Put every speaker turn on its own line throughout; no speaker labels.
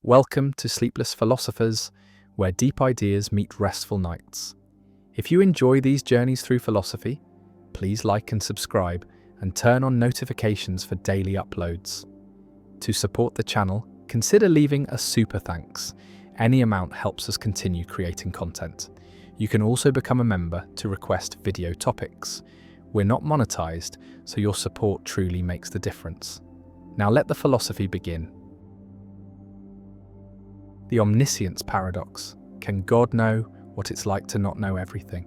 Welcome to Sleepless Philosophers, where deep ideas meet restful nights. If you enjoy these journeys through philosophy, please like and subscribe and turn on notifications for daily uploads. To support the channel, consider leaving a super thanks. Any amount helps us continue creating content. You can also become a member to request video topics. We're not monetized, so your support truly makes the difference. Now let the philosophy begin. The omniscience paradox. Can God know what it's like to not know everything?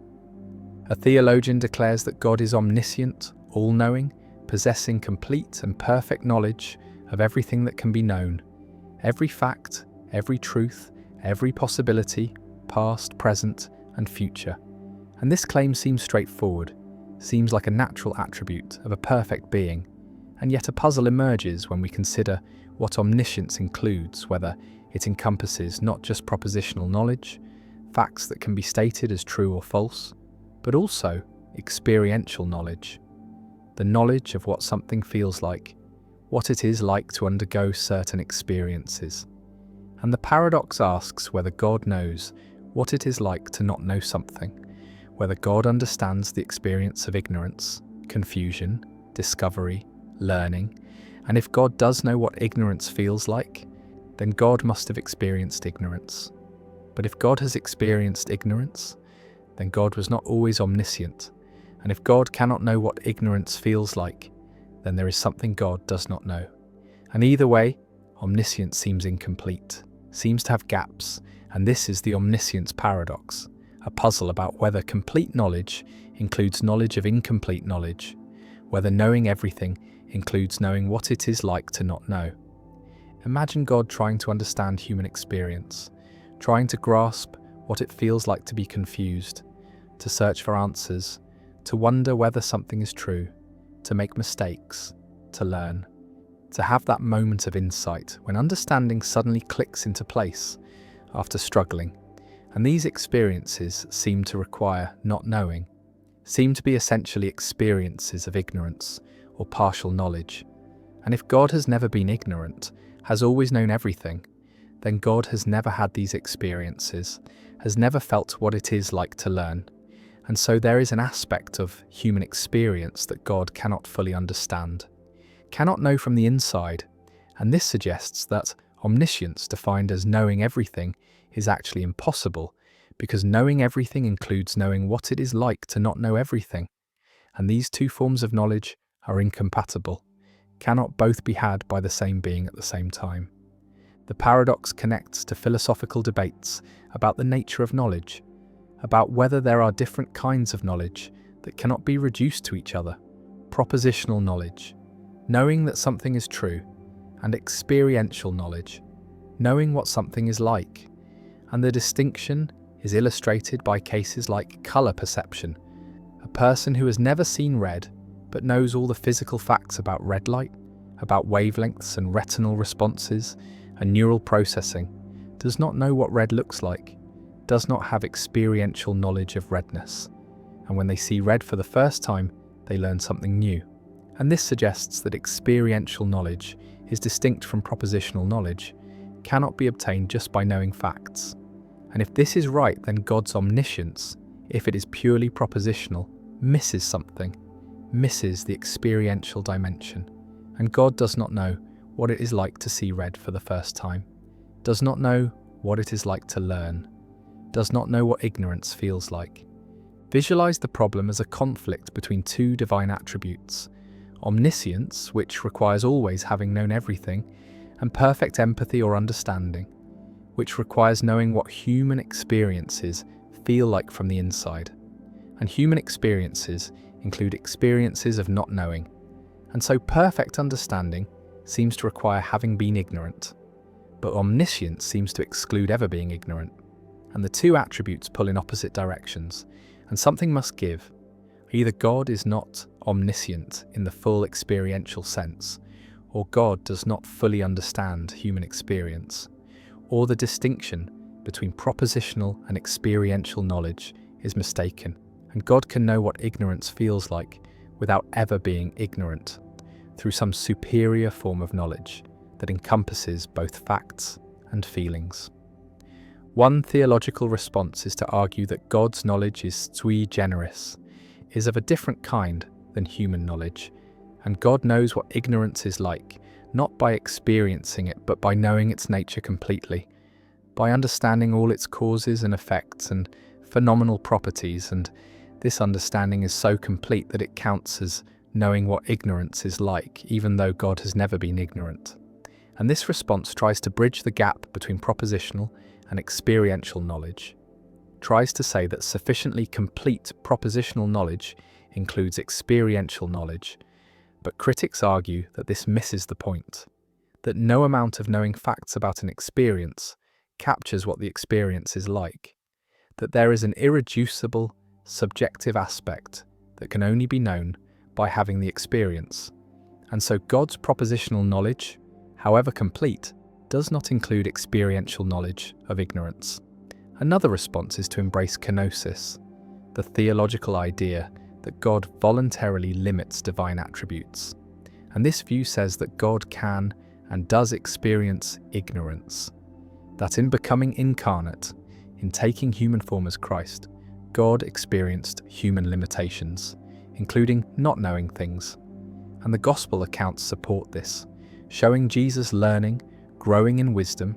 A theologian declares that God is omniscient, all-knowing, possessing complete and perfect knowledge of everything that can be known. Every fact, every truth, every possibility, past, present, and future. And this claim seems straightforward, seems like a natural attribute of a perfect being, and yet a puzzle emerges when we consider what omniscience includes, whether it encompasses not just propositional knowledge, facts that can be stated as true or false, but also experiential knowledge. The knowledge of what something feels like, what it is like to undergo certain experiences. And the paradox asks whether God knows what it is like to not know something, whether God understands the experience of ignorance, confusion, discovery, learning, and if God does know what ignorance feels like, then God must have experienced ignorance. But if God has experienced ignorance, then God was not always omniscient. And if God cannot know what ignorance feels like, then there is something God does not know. And either way, omniscience seems incomplete, seems to have gaps, and this is the omniscience paradox, a puzzle about whether complete knowledge includes knowledge of incomplete knowledge, whether knowing everything includes knowing what it is like to not know. Imagine God trying to understand human experience, trying to grasp what it feels like to be confused, to search for answers, to wonder whether something is true, to make mistakes, to learn, to have that moment of insight when understanding suddenly clicks into place after struggling. And these experiences seem to require not knowing, seem to be essentially experiences of ignorance or partial knowledge. And if God has never been ignorant, has always known everything, then God has never had these experiences, has never felt what it is like to learn. And so there is an aspect of human experience that God cannot fully understand, cannot know from the inside. And this suggests that omniscience, defined as knowing everything, is actually impossible, because knowing everything includes knowing what it is like to not know everything. And these two forms of knowledge are incompatible, cannot both be had by the same being at the same time. The paradox connects to philosophical debates about the nature of knowledge, about whether there are different kinds of knowledge that cannot be reduced to each other: propositional knowledge, knowing that something is true, and experiential knowledge, knowing what something is like. And the distinction is illustrated by cases like color perception. A person who has never seen red but knows all the physical facts about red light, about wavelengths and retinal responses and neural processing, does not know what red looks like, does not have experiential knowledge of redness. And when they see red for the first time, they learn something new. And this suggests that experiential knowledge is distinct from propositional knowledge, cannot be obtained just by knowing facts. And if this is right, then God's omniscience, if it is purely propositional, misses something, misses the experiential dimension. And God does not know what it is like to see red for the first time, does not know what it is like to learn, does not know what ignorance feels like. Visualize the problem as a conflict between two divine attributes: omniscience, which requires always having known everything, and perfect empathy or understanding, which requires knowing what human experiences feel like from the inside. And human experiences include experiences of not knowing. And so perfect understanding seems to require having been ignorant. But omniscience seems to exclude ever being ignorant. And the two attributes pull in opposite directions, and something must give. Either God is not omniscient in the full experiential sense, or God does not fully understand human experience, or the distinction between propositional and experiential knowledge is mistaken, and God can know what ignorance feels like without ever being ignorant, through some superior form of knowledge that encompasses both facts and feelings. One theological response is to argue that God's knowledge is sui generis, is of a different kind than human knowledge, and God knows what ignorance is like, not by experiencing it, but by knowing its nature completely, by understanding all its causes and effects and phenomenal properties, and this understanding is so complete that it counts as knowing what ignorance is like, even though God has never been ignorant. And this response tries to bridge the gap between propositional and experiential knowledge, tries to say that sufficiently complete propositional knowledge includes experiential knowledge, but critics argue that this misses the point, that no amount of knowing facts about an experience captures what the experience is like, that there is an irreducible, subjective aspect that can only be known by having the experience, and so God's propositional knowledge, however complete, does not include experiential knowledge of ignorance. Another response is to embrace kenosis, the theological idea that God voluntarily limits divine attributes. And this view says that God can and does experience ignorance, that in becoming incarnate, in taking human form as Christ, God experienced human limitations, including not knowing things. And the gospel accounts support this, showing Jesus learning, growing in wisdom,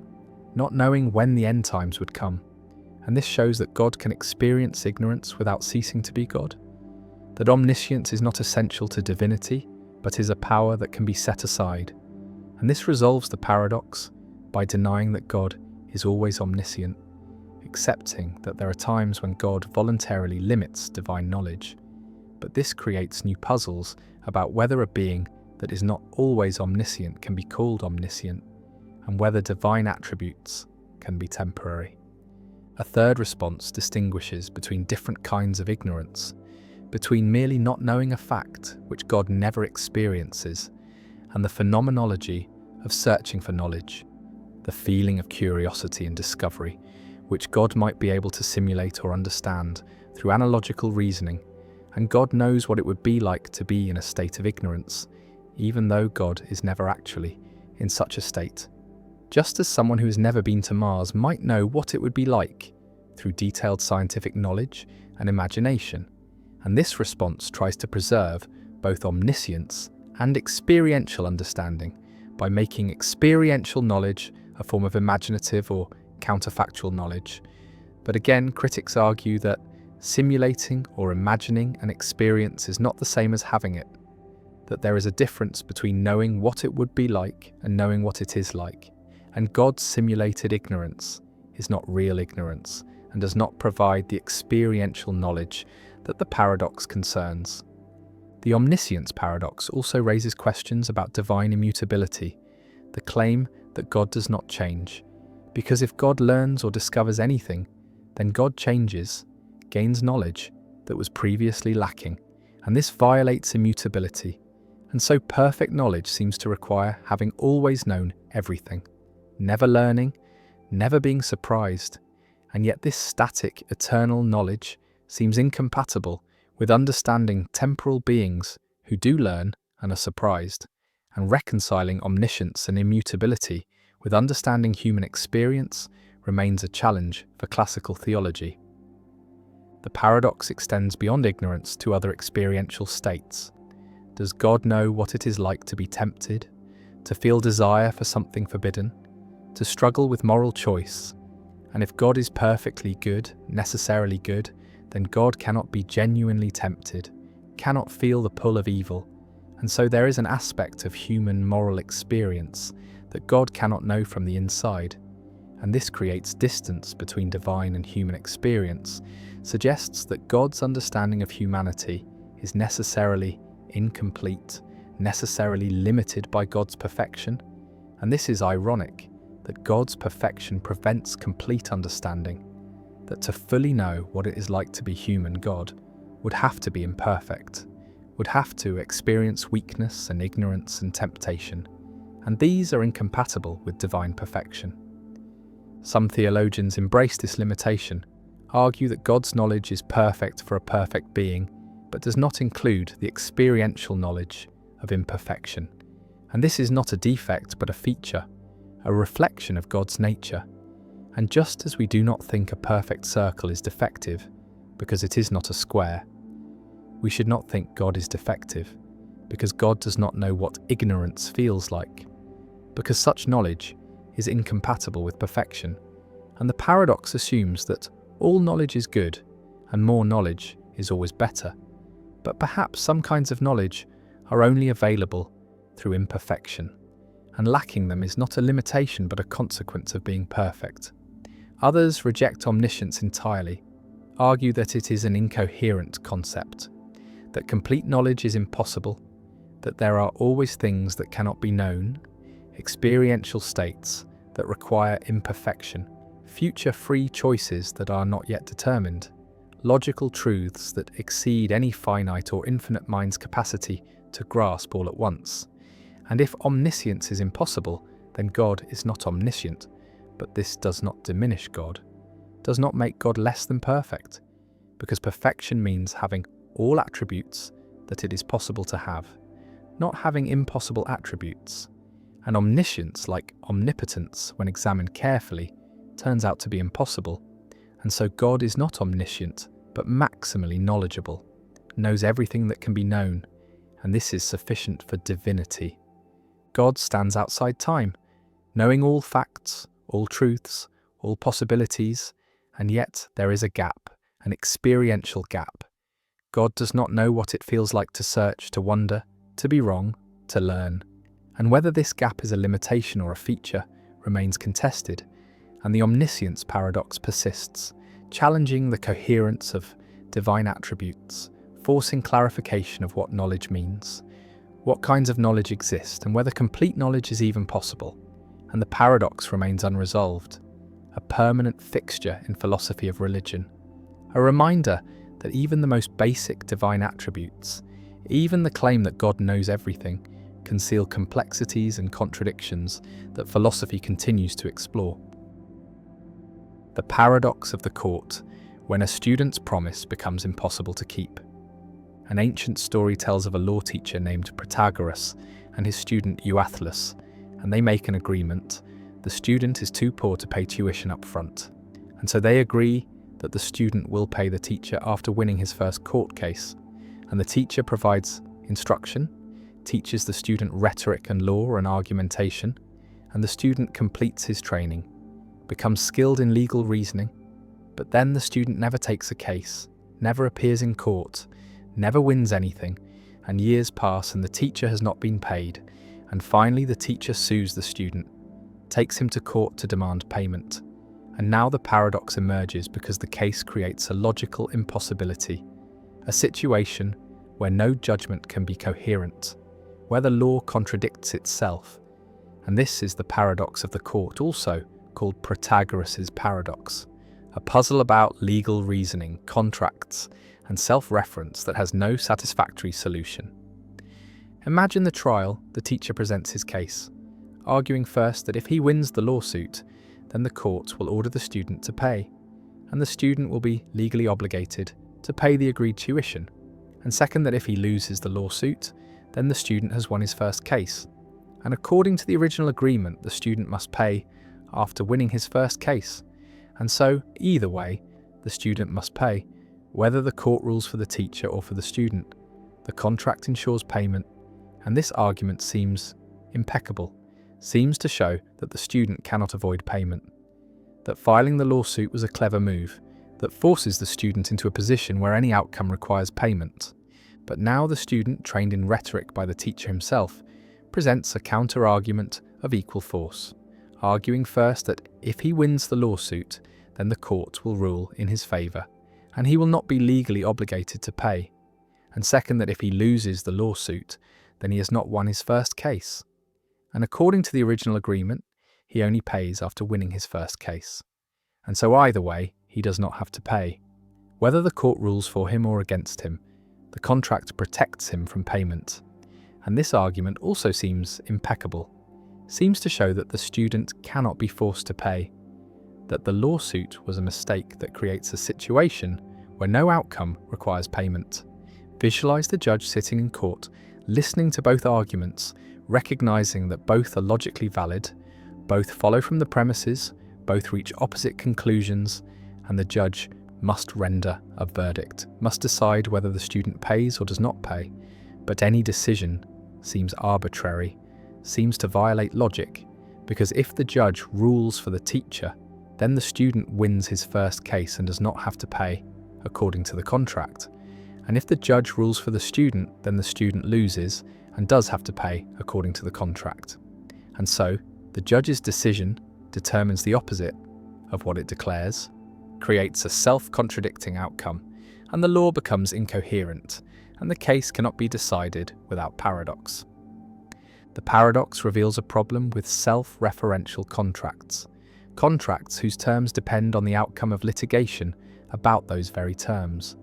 not knowing when the end times would come. And this shows that God can experience ignorance without ceasing to be God, that omniscience is not essential to divinity, but is a power that can be set aside. And this resolves the paradox by denying that God is always omniscient, accepting that there are times when God voluntarily limits divine knowledge. But this creates new puzzles about whether a being that is not always omniscient can be called omniscient, and whether divine attributes can be temporary. A third response distinguishes between different kinds of ignorance, between merely not knowing a fact which God never experiences, and the phenomenology of searching for knowledge, the feeling of curiosity and discovery, which God might be able to simulate or understand through analogical reasoning, and God knows what it would be like to be in a state of ignorance, even though God is never actually in such a state. Just as someone who has never been to Mars might know what it would be like through detailed scientific knowledge and imagination, and this response tries to preserve both omniscience and experiential understanding by making experiential knowledge a form of imaginative or counterfactual knowledge. But again, critics argue that simulating or imagining an experience is not the same as having it, that there is a difference between knowing what it would be like and knowing what it is like. And God's simulated ignorance is not real ignorance and does not provide the experiential knowledge that the paradox concerns. The omniscience paradox also raises questions about divine immutability, the claim that God does not change. Because if God learns or discovers anything, then God changes, gains knowledge that was previously lacking, and this violates immutability. And so perfect knowledge seems to require having always known everything, never learning, never being surprised, and yet this static, eternal knowledge seems incompatible with understanding temporal beings who do learn and are surprised, and reconciling omniscience and immutability with understanding human experience remains a challenge for classical theology. The paradox extends beyond ignorance to other experiential states. Does God know what it is like to be tempted, to feel desire for something forbidden, to struggle with moral choice? And if God is perfectly good, necessarily good, then God cannot be genuinely tempted, cannot feel the pull of evil, and so there is an aspect of human moral experience that God cannot know from the inside, and this creates distance between divine and human experience, suggests that God's understanding of humanity is necessarily incomplete, necessarily limited by God's perfection, and this is ironic, that God's perfection prevents complete understanding, that to fully know what it is like to be human, God would have to be imperfect, would have to experience weakness and ignorance and temptation, and these are incompatible with divine perfection. Some theologians embrace this limitation, argue that God's knowledge is perfect for a perfect being, but does not include the experiential knowledge of imperfection. And this is not a defect but a feature, a reflection of God's nature. And just as we do not think a perfect circle is defective because it is not a square, we should not think God is defective because God does not know what ignorance feels like, because such knowledge is incompatible with perfection. And the paradox assumes that all knowledge is good and more knowledge is always better. But perhaps some kinds of knowledge are only available through imperfection, and lacking them is not a limitation but a consequence of being perfect. Others reject omniscience entirely, argue that it is an incoherent concept, that complete knowledge is impossible, that there are always things that cannot be known, experiential states that require imperfection, future free choices that are not yet determined, logical truths that exceed any finite or infinite mind's capacity to grasp all at once. And if omniscience is impossible, then God is not omniscient, but this does not diminish God, does not make God less than perfect, because perfection means having all attributes that it is possible to have, not having impossible attributes. And omniscience, like omnipotence, when examined carefully, turns out to be impossible. And so God is not omniscient, but maximally knowledgeable, knows everything that can be known, and this is sufficient for divinity. God stands outside time, knowing all facts, all truths, all possibilities, and yet there is a gap, an experiential gap. God does not know what it feels like to search, to wonder, to be wrong, to learn. And whether this gap is a limitation or a feature remains contested, and the omniscience paradox persists, challenging the coherence of divine attributes, forcing clarification of what knowledge means, what kinds of knowledge exist, and whether complete knowledge is even possible. And the paradox remains unresolved, a permanent fixture in philosophy of religion, a reminder that even the most basic divine attributes, even the claim that God knows everything, conceal complexities and contradictions that philosophy continues to explore. The paradox of the court, when a student's promise becomes impossible to keep. An ancient story tells of a law teacher named Protagoras and his student Euathlus, and they make an agreement. The student is too poor to pay tuition up front, and so they agree that the student will pay the teacher after winning his first court case, and the teacher provides instruction, teaches the student rhetoric and law and argumentation, and the student completes his training, becomes skilled in legal reasoning, but then the student never takes a case, never appears in court, never wins anything, and years pass and the teacher has not been paid, and finally the teacher sues the student, takes him to court to demand payment. And now the paradox emerges because the case creates a logical impossibility, a situation where no judgment can be coherent, where the law contradicts itself. And this is the paradox of the court, also called Protagoras' paradox, a puzzle about legal reasoning, contracts, and self-reference that has no satisfactory solution. Imagine the trial. The teacher presents his case, arguing first that if he wins the lawsuit, then the court will order the student to pay, and the student will be legally obligated to pay the agreed tuition. And second, that if he loses the lawsuit, then the student has won his first case. And according to the original agreement, the student must pay after winning his first case. And so, either way, the student must pay, whether the court rules for the teacher or for the student. The contract ensures payment, and this argument seems impeccable, seems to show that the student cannot avoid payment, that filing the lawsuit was a clever move, that forces the student into a position where any outcome requires payment. But now the student, trained in rhetoric by the teacher himself, presents a counter-argument of equal force, arguing first that if he wins the lawsuit, then the court will rule in his favour, and he will not be legally obligated to pay, and second, that if he loses the lawsuit, then he has not won his first case. And according to the original agreement, he only pays after winning his first case. And so either way, he does not have to pay. Whether the court rules for him or against him, the contract protects him from payment. And this argument also seems impeccable, seems to show that the student cannot be forced to pay, that the lawsuit was a mistake that creates a situation where no outcome requires payment. Visualize the judge sitting in court, listening to both arguments, recognizing that both are logically valid, Both follow from the premises, both reach opposite conclusions, and the judge must render a verdict, must decide whether the student pays or does not pay. But any decision seems arbitrary, seems to violate logic, because if the judge rules for the teacher, then the student wins his first case and does not have to pay according to the contract. And if the judge rules for the student, then the student loses and does have to pay according to the contract. And so, the judge's decision determines the opposite of what it declares, creates a self-contradicting outcome, and the law becomes incoherent, and the case cannot be decided without paradox. The paradox reveals a problem with self-referential contracts, contracts whose terms depend on the outcome of litigation about those very terms,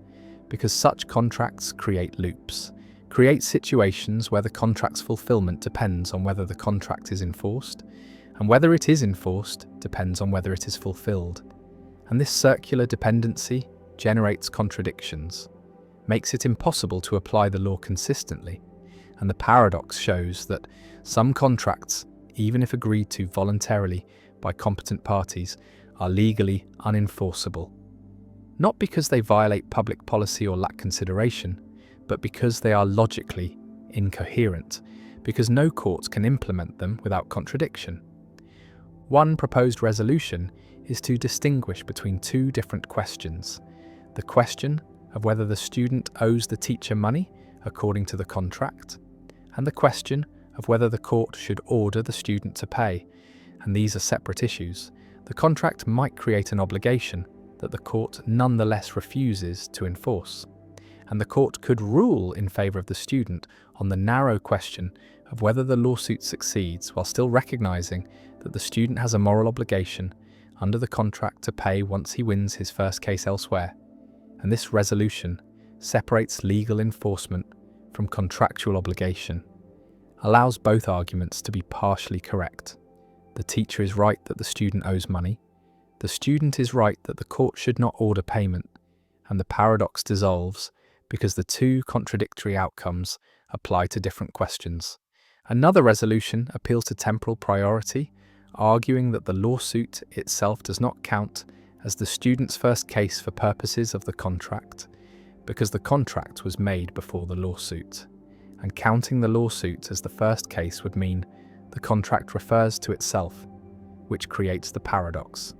because such contracts create loops, create situations where the contract's fulfillment depends on whether the contract is enforced, and whether it is enforced depends on whether it is fulfilled. And this circular dependency generates contradictions, makes it impossible to apply the law consistently, and the paradox shows that some contracts, even if agreed to voluntarily by competent parties, are legally unenforceable. Not because they violate public policy or lack consideration, but because they are logically incoherent, because no court can implement them without contradiction. One proposed resolution is to distinguish between two different questions: the question of whether the student owes the teacher money according to the contract, and the question of whether the court should order the student to pay. And these are separate issues. The contract might create an obligation that the court nonetheless refuses to enforce, and the court could rule in favour of the student on the narrow question of whether the lawsuit succeeds, while still recognising that the student has a moral obligation under the contract to pay once he wins his first case elsewhere. And this resolution separates legal enforcement from contractual obligation, allows both arguments to be partially correct. The teacher is right that the student owes money, the student is right that the court should not order payment, and the paradox dissolves because the two contradictory outcomes apply to different questions. Another resolution appeals to temporal priority, arguing that the lawsuit itself does not count as the student's first case for purposes of the contract, because the contract was made before the lawsuit, and counting the lawsuit as the first case would mean the contract refers to itself, which creates the paradox.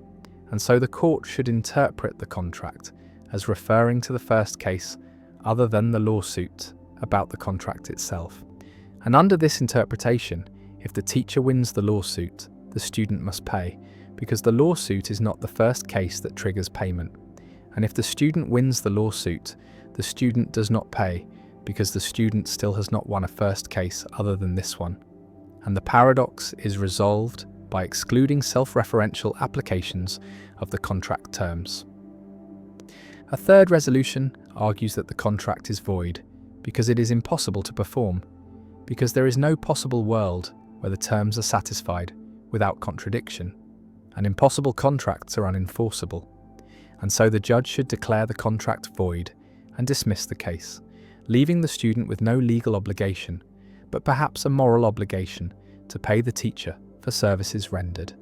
And so the court should interpret the contract as referring to the first case other than the lawsuit about the contract itself. And under this interpretation, if the teacher wins the lawsuit, the student must pay, because the lawsuit is not the first case that triggers payment. And if the student wins the lawsuit, the student does not pay, because the student still has not won a first case other than this one. And the paradox is resolved by excluding self-referential applications of the contract terms. A third resolution argues that the contract is void because it is impossible to perform, because there is no possible world where the terms are satisfied without contradiction, and impossible contracts are unenforceable. And so the judge should declare the contract void and dismiss the case, leaving the student with no legal obligation, but perhaps a moral obligation to pay the teacher for services rendered.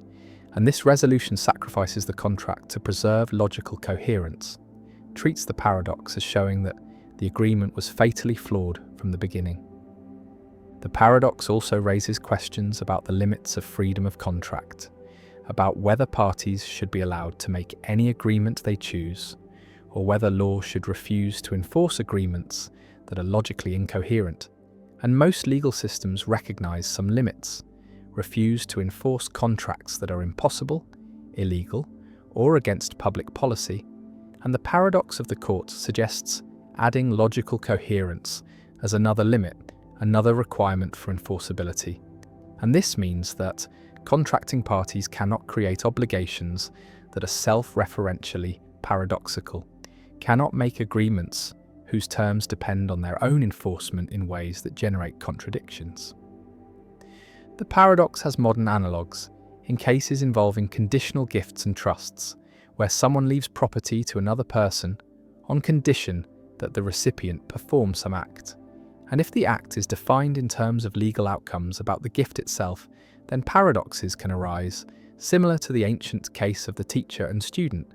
And this resolution sacrifices the contract to preserve logical coherence, treats the paradox as showing that the agreement was fatally flawed from the beginning. The paradox also raises questions about the limits of freedom of contract, about whether parties should be allowed to make any agreement they choose, or whether law should refuse to enforce agreements that are logically incoherent. And most legal systems recognize some limits, refuse to enforce contracts that are impossible, illegal, or against public policy, and the paradox of the court suggests adding logical coherence as another limit, another requirement for enforceability. And this means that contracting parties cannot create obligations that are self-referentially paradoxical, cannot make agreements whose terms depend on their own enforcement in ways that generate contradictions. The paradox has modern analogues in cases involving conditional gifts and trusts, where someone leaves property to another person on condition that the recipient perform some act. And if the act is defined in terms of legal outcomes about the gift itself, then paradoxes can arise, similar to the ancient case of the teacher and student,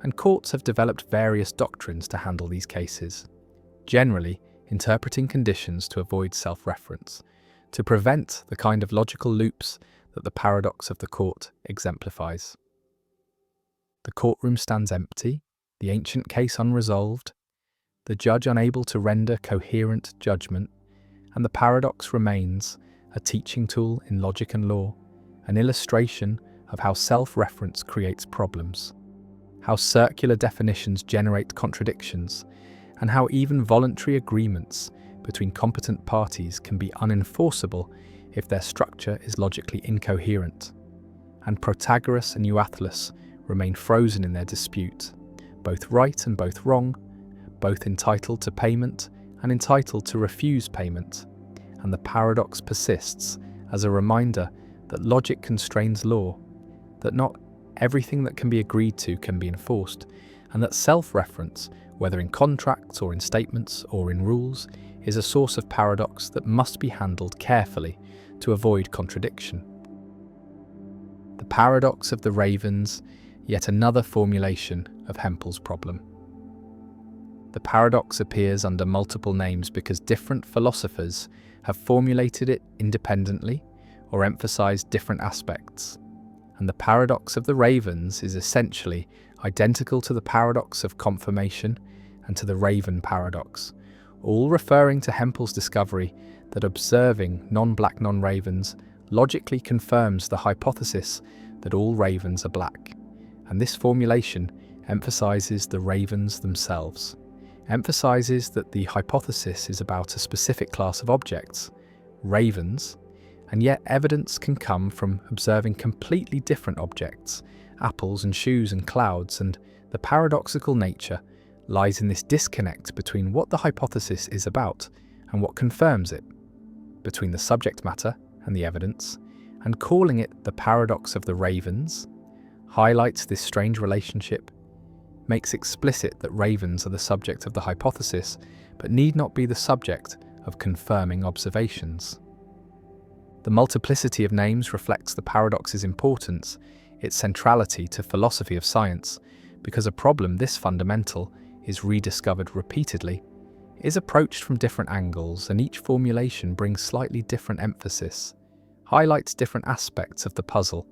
and courts have developed various doctrines to handle these cases, generally interpreting conditions to avoid self-reference, to prevent the kind of logical loops that the paradox of the court exemplifies. The courtroom stands empty, the ancient case unresolved, the judge unable to render coherent judgment, and the paradox remains a teaching tool in logic and law, an illustration of how self-reference creates problems, how circular definitions generate contradictions, and how even voluntary agreements between competent parties can be unenforceable if their structure is logically incoherent. And Protagoras and Euathlus remain frozen in their dispute, both right and both wrong, both entitled to payment and entitled to refuse payment. And the paradox persists as a reminder that logic constrains law, that not everything that can be agreed to can be enforced, and that self-reference, whether in contracts or in statements or in rules, is a source of paradox that must be handled carefully to avoid contradiction. The paradox of the ravens, yet another formulation of Hempel's problem. The paradox appears under multiple names because different philosophers have formulated it independently or emphasized different aspects. And the paradox of the ravens is essentially identical to the paradox of confirmation and to the raven paradox, all referring to Hempel's discovery that observing non-black non-ravens logically confirms the hypothesis that all ravens are black. And this formulation emphasizes the ravens themselves, emphasizes that the hypothesis is about a specific class of objects, ravens, and yet evidence can come from observing completely different objects, apples and shoes and clouds, and the paradoxical nature lies in this disconnect between what the hypothesis is about and what confirms it, between the subject matter and the evidence, and calling it the paradox of the ravens highlights this strange relationship, makes explicit that ravens are the subject of the hypothesis, but need not be the subject of confirming observations. The multiplicity of names reflects the paradox's importance, its centrality to philosophy of science, because a problem this fundamental is rediscovered repeatedly, is approached from different angles, and each formulation brings slightly different emphasis, highlights different aspects of the puzzle,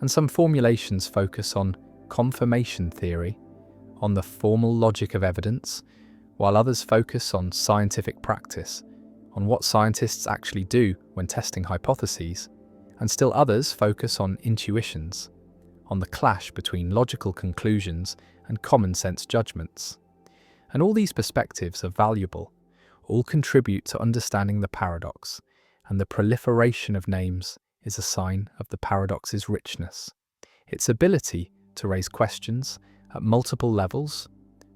and some formulations focus on confirmation theory, on the formal logic of evidence, while others focus on scientific practice, on what scientists actually do when testing hypotheses, and still others focus on intuitions, on the clash between logical conclusions and common sense judgments. And all these perspectives are valuable, all contribute to understanding the paradox, and the proliferation of names is a sign of the paradox's richness, its ability to raise questions at multiple levels,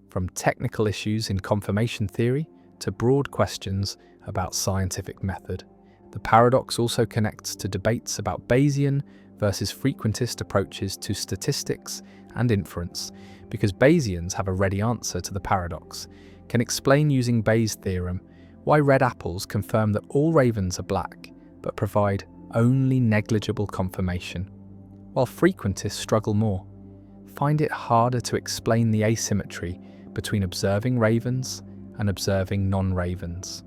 from technical issues in confirmation theory to broad questions about scientific method. The paradox also connects to debates about Bayesian versus frequentist approaches to statistics and inference, because Bayesians have a ready answer to the paradox, can explain using Bayes' theorem why red apples confirm that all ravens are black, but provide only negligible confirmation, while frequentists struggle more, find it harder to explain the asymmetry between observing ravens and observing non-ravens.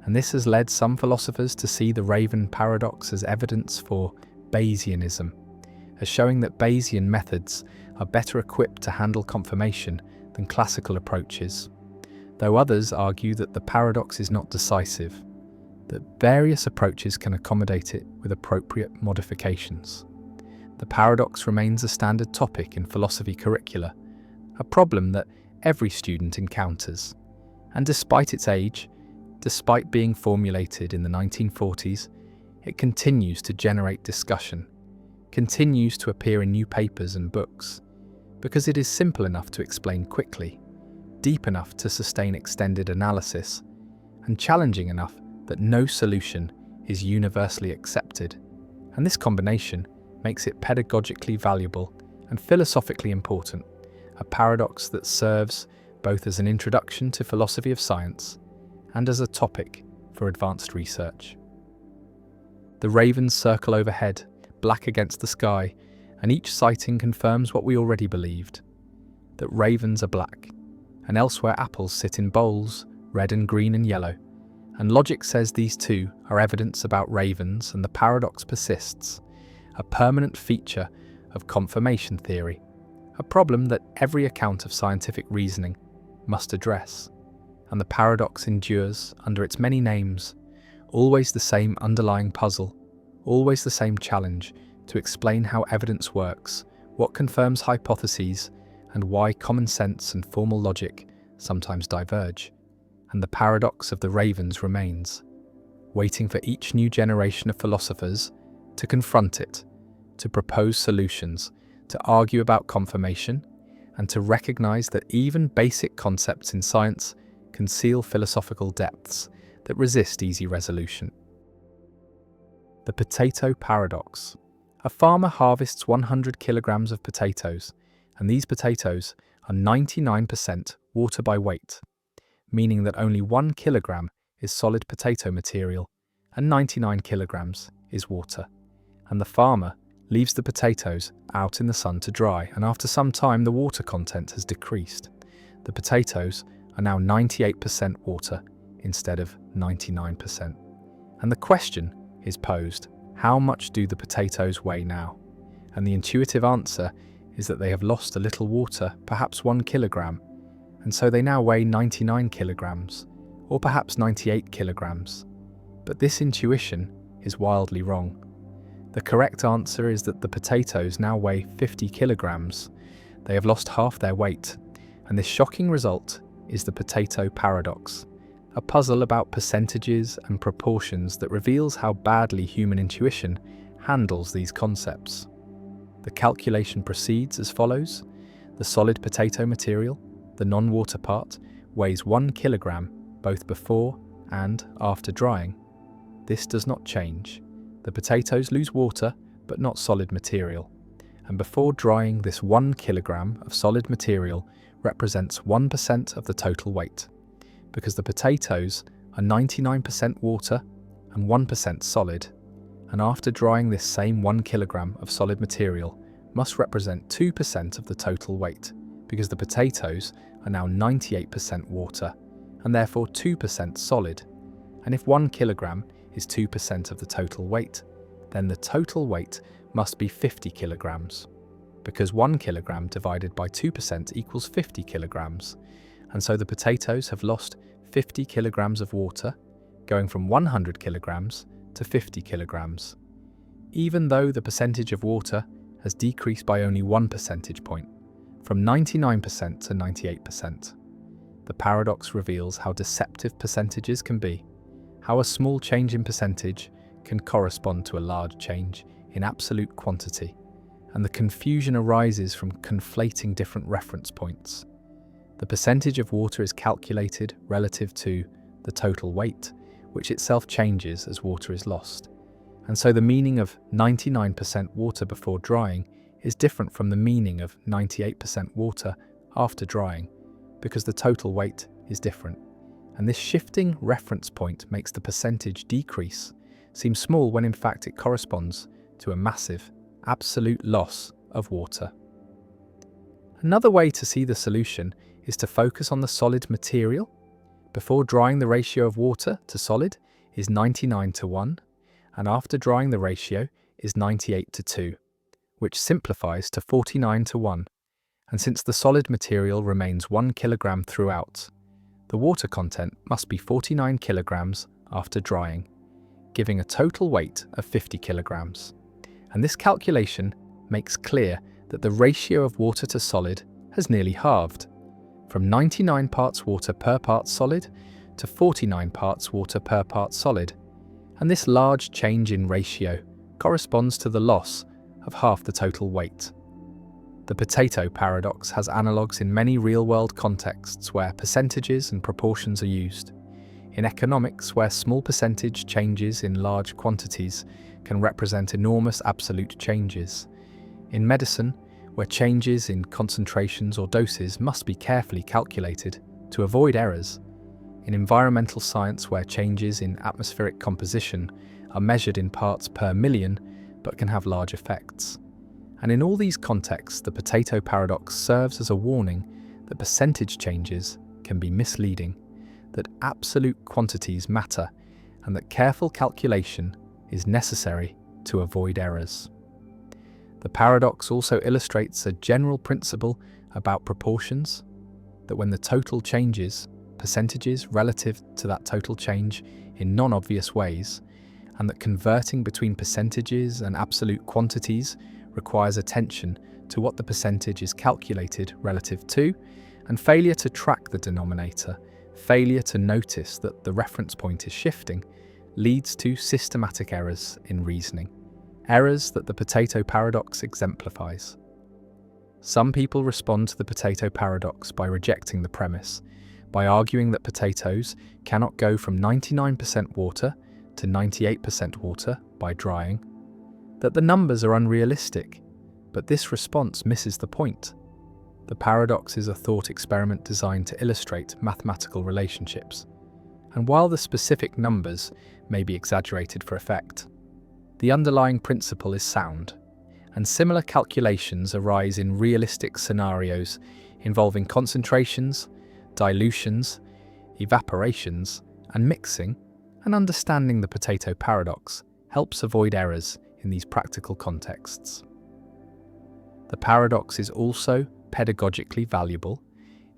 And this has led some philosophers to see the raven paradox as evidence for Bayesianism, as showing that Bayesian methods are better equipped to handle confirmation than classical approaches, though others argue that the paradox is not decisive, that various approaches can accommodate it with appropriate modifications. The paradox remains a standard topic in philosophy curricula, a problem that every student encounters, and despite its age, despite being formulated in the 1940s, it continues to generate discussion, continues to appear in new papers and books, because it is simple enough to explain quickly, deep enough to sustain extended analysis, and challenging enough that no solution is universally accepted. And this combination makes it pedagogically valuable and philosophically important, a paradox that serves both as an introduction to philosophy of science and as a topic for advanced research. The ravens circle overhead, black against the sky, and each sighting confirms what we already believed, that ravens are black, and elsewhere apples sit in bowls, red and green and yellow. And logic says these two are evidence about ravens, and the paradox persists, a permanent feature of confirmation theory, a problem that every account of scientific reasoning must address. And the paradox endures under its many names, always the same underlying puzzle, always the same challenge to explain how evidence works, what confirms hypotheses, and why common sense and formal logic sometimes diverge. And the paradox of the ravens remains, waiting for each new generation of philosophers to confront it, to propose solutions, to argue about confirmation, and to recognize that even basic concepts in science conceal philosophical depths that resist easy resolution. The potato paradox. A farmer harvests 100 kilograms of potatoes, and these potatoes are 99% water by weight, meaning that only 1 kilogram is solid potato material and 99 kilograms is water. And the farmer leaves the potatoes out in the sun to dry, and after some time the water content has decreased. The potatoes are now 98% water instead of 99%. And the question is posed, how much do the potatoes weigh now? And the intuitive answer is that they have lost a little water, perhaps 1 kilogram, and so they now weigh 99 kilograms, or perhaps 98 kilograms. But this intuition is wildly wrong. The correct answer is that the potatoes now weigh 50 kilograms. They have lost half their weight, and this shocking result is the potato paradox, a puzzle about percentages and proportions that reveals how badly human intuition handles these concepts. The calculation proceeds as follows. The solid potato material, the non-water part, weighs 1 kilogram both before and after drying. This does not change. The potatoes lose water but not solid material. And before drying, this 1 kilogram of solid material represents 1% of the total weight, because the potatoes are 99% water and 1% solid. And after drying, this same 1 kilogram of solid material must represent 2% of the total weight, because the potatoes are now 98% water and therefore 2% solid. And if 1 kilogram is 2% of the total weight, then the total weight must be 50 kilograms, because 1 kilogram divided by 2% equals 50 kilograms. And so the potatoes have lost 50 kilograms of water, going from 100 kilograms to 50 kilograms, even though the percentage of water has decreased by only 1 percentage point, from 99% to 98%. The paradox reveals how deceptive percentages can be, how a small change in percentage can correspond to a large change in absolute quantity, and the confusion arises from conflating different reference points. The percentage of water is calculated relative to the total weight, which itself changes as water is lost. And so the meaning of 99% water before drying is different from the meaning of 98% water after drying, because the total weight is different. And this shifting reference point makes the percentage decrease seem small when in fact it corresponds to a massive, absolute loss of water. Another way to see the solution is to focus on the solid material. Before drying, the ratio of water to solid is 99:1, and after drying the ratio is 98:2, which simplifies to 49:1. And since the solid material remains 1 kilogram throughout, the water content must be 49 kilograms after drying, giving a total weight of 50 kilograms. And this calculation makes clear that the ratio of water to solid has nearly halved, from 99 parts water per part solid to 49 parts water per part solid. And this large change in ratio corresponds to the loss of half the total weight. The potato paradox has analogues in many real-world contexts where percentages and proportions are used. In economics, where small percentage changes in large quantities can represent enormous absolute changes. In medicine, where changes in concentrations or doses must be carefully calculated to avoid errors. In environmental science, where changes in atmospheric composition are measured in parts per million but can have large effects. And in all these contexts, the potato paradox serves as a warning that percentage changes can be misleading, that absolute quantities matter, and that careful calculation is necessary to avoid errors. The paradox also illustrates a general principle about proportions, that when the total changes, percentages relative to that total change in non-obvious ways, and that converting between percentages and absolute quantities requires attention to what the percentage is calculated relative to, and failure to track the denominator, failure to notice that the reference point is shifting, leads to systematic errors in reasoning, errors that the potato paradox exemplifies. Some people respond to the potato paradox by rejecting the premise, by arguing that potatoes cannot go from 99% water to 98% water by drying, that the numbers are unrealistic, but this response misses the point. The paradox is a thought experiment designed to illustrate mathematical relationships, and while the specific numbers may be exaggerated for effect, the underlying principle is sound, and similar calculations arise in realistic scenarios involving concentrations, dilutions, evaporations, and mixing, and understanding the potato paradox helps avoid errors in these practical contexts. The paradox is also pedagogically valuable.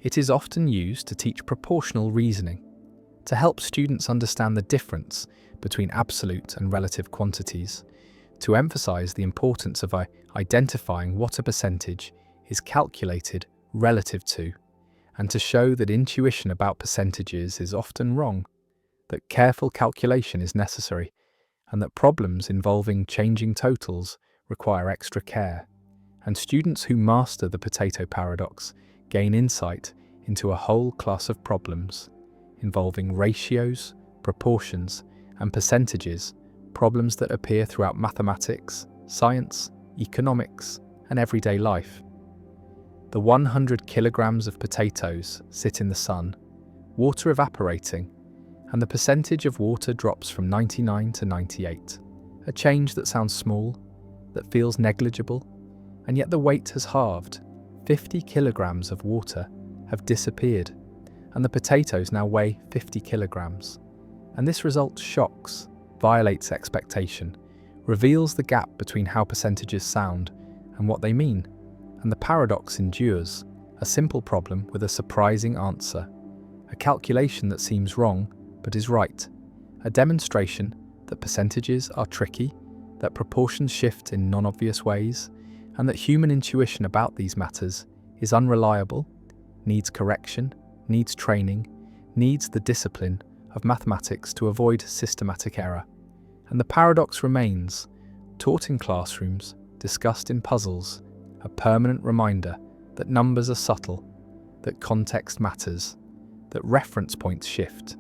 It is often used to teach proportional reasoning, to help students understand the difference between absolute and relative quantities, to emphasize the importance of identifying what a percentage is calculated relative to, and to show that intuition about percentages is often wrong, that careful calculation is necessary, and that problems involving changing totals require extra care. And students who master the potato paradox gain insight into a whole class of problems involving ratios, proportions, and percentages, problems that appear throughout mathematics, science, economics, and everyday life. The 100 kilograms of potatoes sit in the sun, water evaporating, and the percentage of water drops from 99 to 98. A change that sounds small, that feels negligible, and yet the weight has halved. 50 kilograms of water have disappeared, and the potatoes now weigh 50 kilograms. And this result shocks, violates expectation, reveals the gap between how percentages sound and what they mean, and the paradox endures, a simple problem with a surprising answer, a calculation that seems wrong but is right, a demonstration that percentages are tricky, that proportions shift in non-obvious ways, and that human intuition about these matters is unreliable, needs correction, needs training, needs the discipline of mathematics to avoid systematic error. And the paradox remains, taught in classrooms, discussed in puzzles, a permanent reminder that numbers are subtle, that context matters, that reference points shift,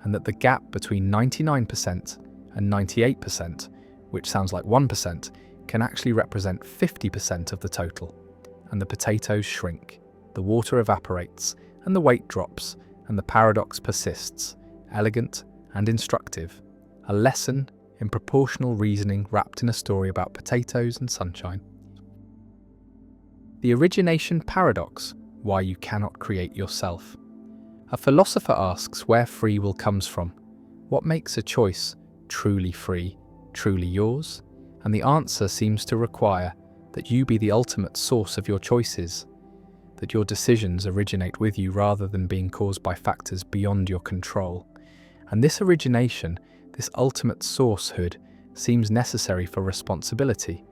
and that the gap between 99% and 98%, which sounds like 1%, can actually represent 50% of the total. And the potatoes shrink, the water evaporates, and the weight drops, and the paradox persists, elegant and instructive, a lesson in proportional reasoning wrapped in a story about potatoes and sunshine. The origination paradox, why you cannot create yourself. A philosopher asks where free will comes from. What makes a choice truly free, truly yours? And the answer seems to require that you be the ultimate source of your choices, that your decisions originate with you rather than being caused by factors beyond your control. And this origination, this ultimate sourcehood, seems necessary for responsibility,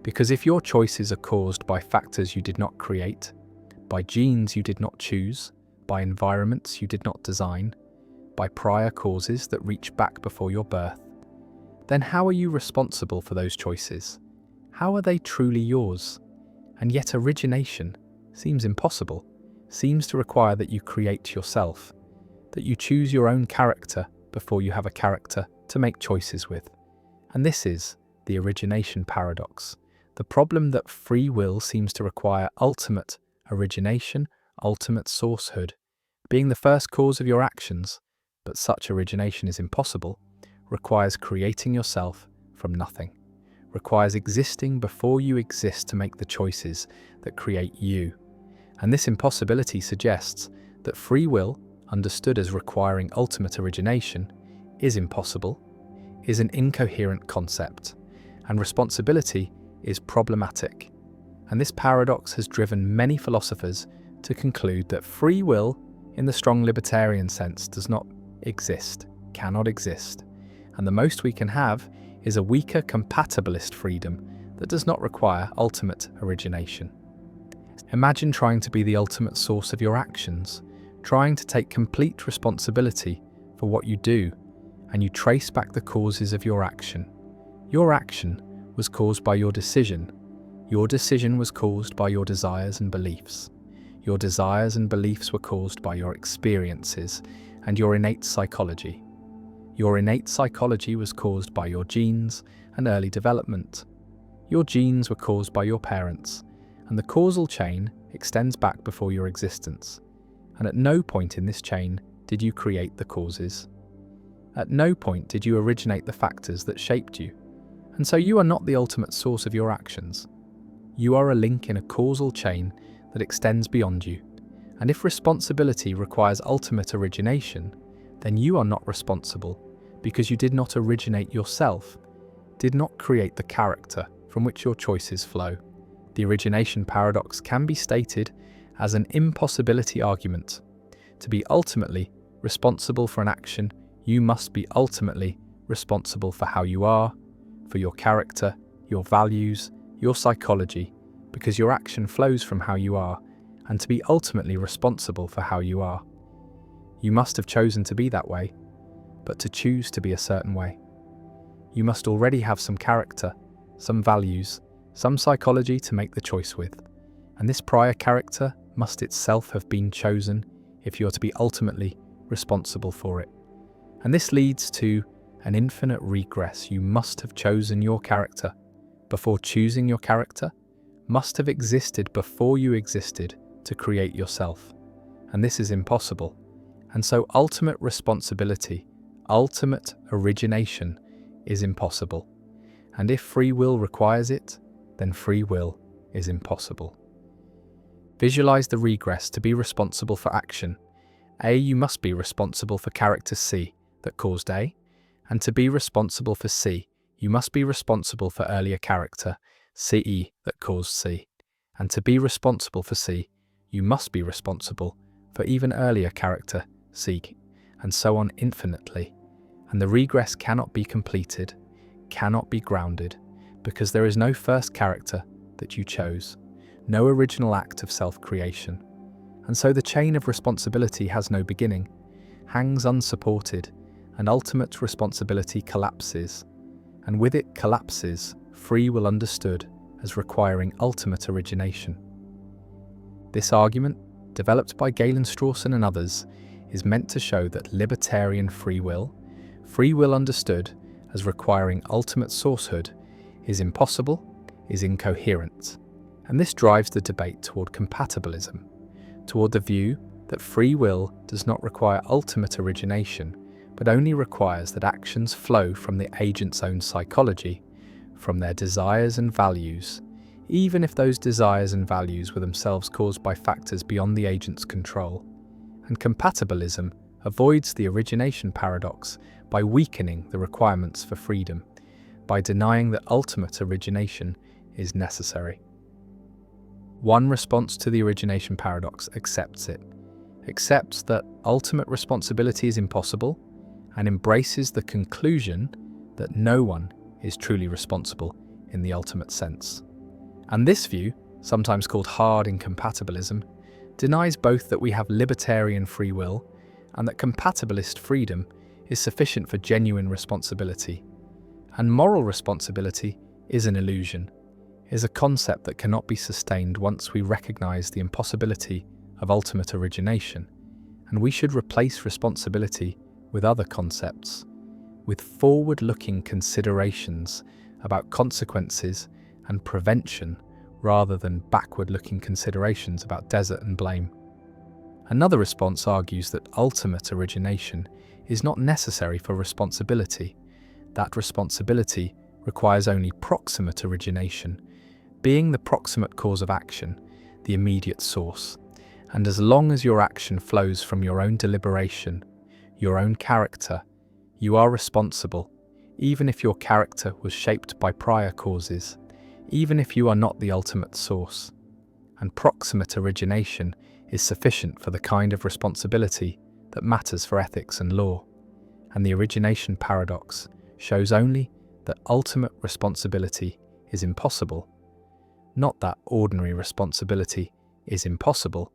because if your choices are caused by factors you did not create, by genes you did not choose, by environments you did not design, by prior causes that reach back before your birth, then how are you responsible for those choices? How are they truly yours? And yet origination seems impossible, seems to require that you create yourself, that you choose your own character before you have a character to make choices with. And this is the origination paradox, the problem that free will seems to require ultimate origination, ultimate sourcehood, being the first cause of your actions, but such origination is impossible, requires creating yourself from nothing, requires existing before you exist to make the choices that create you. And this impossibility suggests that free will, understood as requiring ultimate origination, is impossible, is an incoherent concept, and responsibility is problematic. And this paradox has driven many philosophers to conclude that free will, in the strong libertarian sense, does not exist, cannot exist, and the most we can have is a weaker compatibilist freedom that does not require ultimate origination. Imagine trying to be the ultimate source of your actions, trying to take complete responsibility for what you do, and you trace back the causes of your action. Your action was caused by your decision. Your decision was caused by your desires and beliefs. Your desires and beliefs were caused by your experiences and your innate psychology. Your innate psychology was caused by your genes and early development. Your genes were caused by your parents, and the causal chain extends back before your existence. And at no point in this chain did you create the causes. At no point did you originate the factors that shaped you. And so you are not the ultimate source of your actions. You are a link in a causal chain that extends beyond you. And if responsibility requires ultimate origination, then you are not responsible because you did not originate yourself, did not create the character from which your choices flow. The origination paradox can be stated as an impossibility argument. To be ultimately responsible for an action, you must be ultimately responsible for how you are, for your character, your values, your psychology, because your action flows from how you are, and to be ultimately responsible for how you are. You must have chosen to be that way, but to choose to be a certain way, you must already have some character, some values, some psychology to make the choice with, and this prior character must itself have been chosen if you are to be ultimately responsible for it. And this leads to an infinite regress. You must have chosen your character. Before choosing your character, must have existed before you existed to create yourself. And this is impossible. And so ultimate responsibility, ultimate origination is impossible. And if free will requires it, then free will is impossible. Visualize the regress to be responsible for action. A, you must be responsible for character C that caused A, and to be responsible for C, you must be responsible for earlier character CE that caused C, and to be responsible for C, you must be responsible for even earlier character C, and so on infinitely. And the regress cannot be completed, cannot be grounded, because there is no first character that you chose, no original act of self-creation. And so the chain of responsibility has no beginning, hangs unsupported, and ultimate responsibility collapses. And with it collapses free will understood as requiring ultimate origination. This argument, developed by Galen Strawson and others, is meant to show that libertarian free will understood as requiring ultimate sourcehood, is impossible, is incoherent. And this drives the debate toward compatibilism, toward the view that free will does not require ultimate origination, but only requires that actions flow from the agent's own psychology, from their desires and values, even if those desires and values were themselves caused by factors beyond the agent's control. And compatibilism avoids the origination paradox by weakening the requirements for freedom, by denying that ultimate origination is necessary. One response to the origination paradox accepts it, accepts that ultimate responsibility is impossible, and embraces the conclusion that no one is truly responsible in the ultimate sense. And this view, sometimes called hard incompatibilism, denies both that we have libertarian free will and that compatibilist freedom is sufficient for genuine responsibility. And moral responsibility is an illusion, is a concept that cannot be sustained once we recognize the impossibility of ultimate origination, and we should replace responsibility with other concepts, with forward-looking considerations about consequences and prevention rather than backward-looking considerations about desert and blame. Another response argues that ultimate origination is not necessary for responsibility, That responsibility requires only proximate origination, being the proximate cause of action, the immediate source. And as long as your action flows from your own deliberation, your own character, you are responsible, even if your character was shaped by prior causes, even if you are not the ultimate source. And proximate origination is sufficient for the kind of responsibility that matters for ethics and law. And the origination paradox shows only that ultimate responsibility is impossible, not that ordinary responsibility is impossible,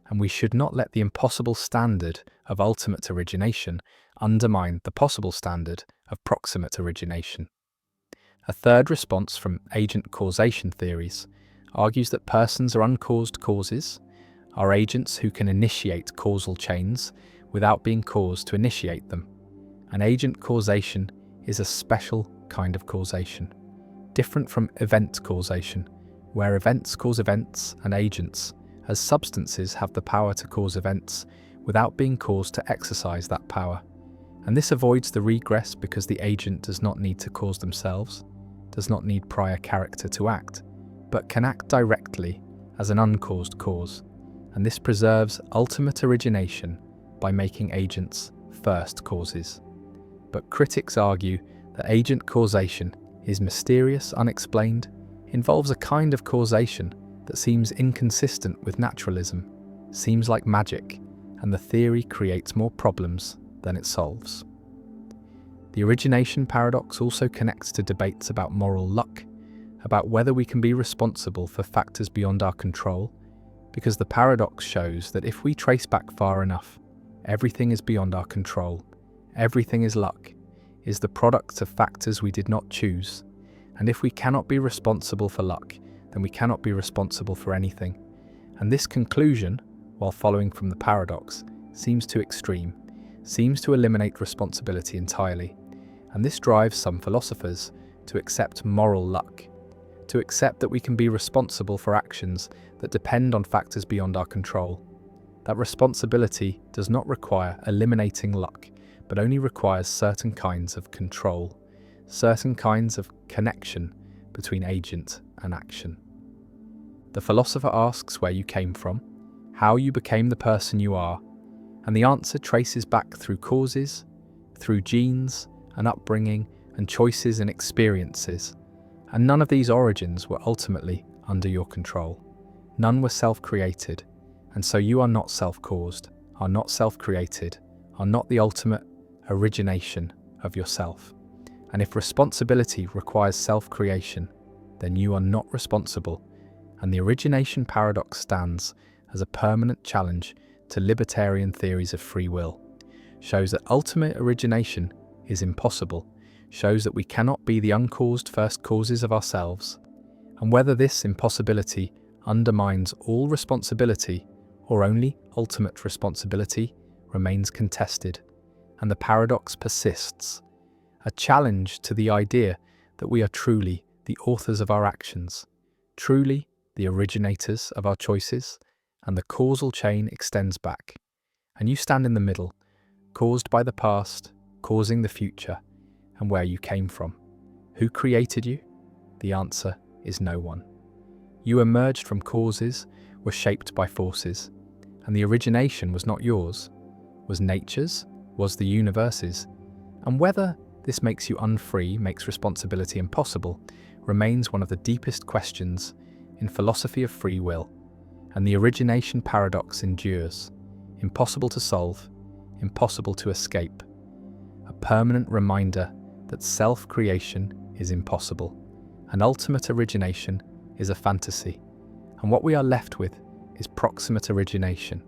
and we should not let the impossible standard of ultimate origination undermine the possible standard of proximate origination. A third response from agent causation theories argues that persons are uncaused causes, are agents who can initiate causal chains without being caused to initiate them. And agent causation is a special kind of causation, different from event causation, where events cause events and agents, as substances have the power to cause events without being caused to exercise that power. And this avoids the regress because the agent does not need to cause themselves, does not need prior character to act, but can act directly as an uncaused cause. And this preserves ultimate origination by making agents first causes. But critics argue that agent causation is mysterious, unexplained, involves a kind of causation that seems inconsistent with naturalism, seems like magic, and the theory creates more problems than it solves. The origination paradox also connects to debates about moral luck, about whether we can be responsible for factors beyond our control, because the paradox shows that if we trace back far enough, everything is beyond our control, everything is luck, is the product of factors we did not choose, and if we cannot be responsible for luck, then we cannot be responsible for anything. And this conclusion, while following from the paradox, seems too extreme, seems to eliminate responsibility entirely. And this drives some philosophers to accept moral luck, to accept that we can be responsible for actions that depend on factors beyond our control. That responsibility does not require eliminating luck, but only requires certain kinds of control, certain kinds of connection between agent and action. The philosopher asks where you came from, how you became the person you are, and the answer traces back through causes, through genes and upbringing and choices and experiences, and none of these origins were ultimately under your control. None were self-created, and so you are not self-caused, are not self-created, are not the ultimate origination of yourself. And if responsibility requires self-creation, then you are not responsible, and the origination paradox stands as a permanent challenge to libertarian theories of free will, shows that ultimate origination is impossible, shows that we cannot be the uncaused first causes of ourselves, and whether this impossibility undermines all responsibility or only ultimate responsibility remains contested, and the paradox persists, a challenge to the idea that we are truly the authors of our actions, truly the originators of our choices, and the causal chain extends back, and you stand in the middle, caused by the past, causing the future, and where you came from. Who created you? The answer is no one. You emerged from causes, were shaped by forces, and the origination was not yours, was nature's, was the universe's, and whether this makes you unfree, makes responsibility impossible, remains one of the deepest questions in philosophy of free will, and the origination paradox endures, impossible to solve, impossible to escape, a permanent reminder that self-creation is impossible, and ultimate origination is a fantasy, and what we are left with is proximate origination,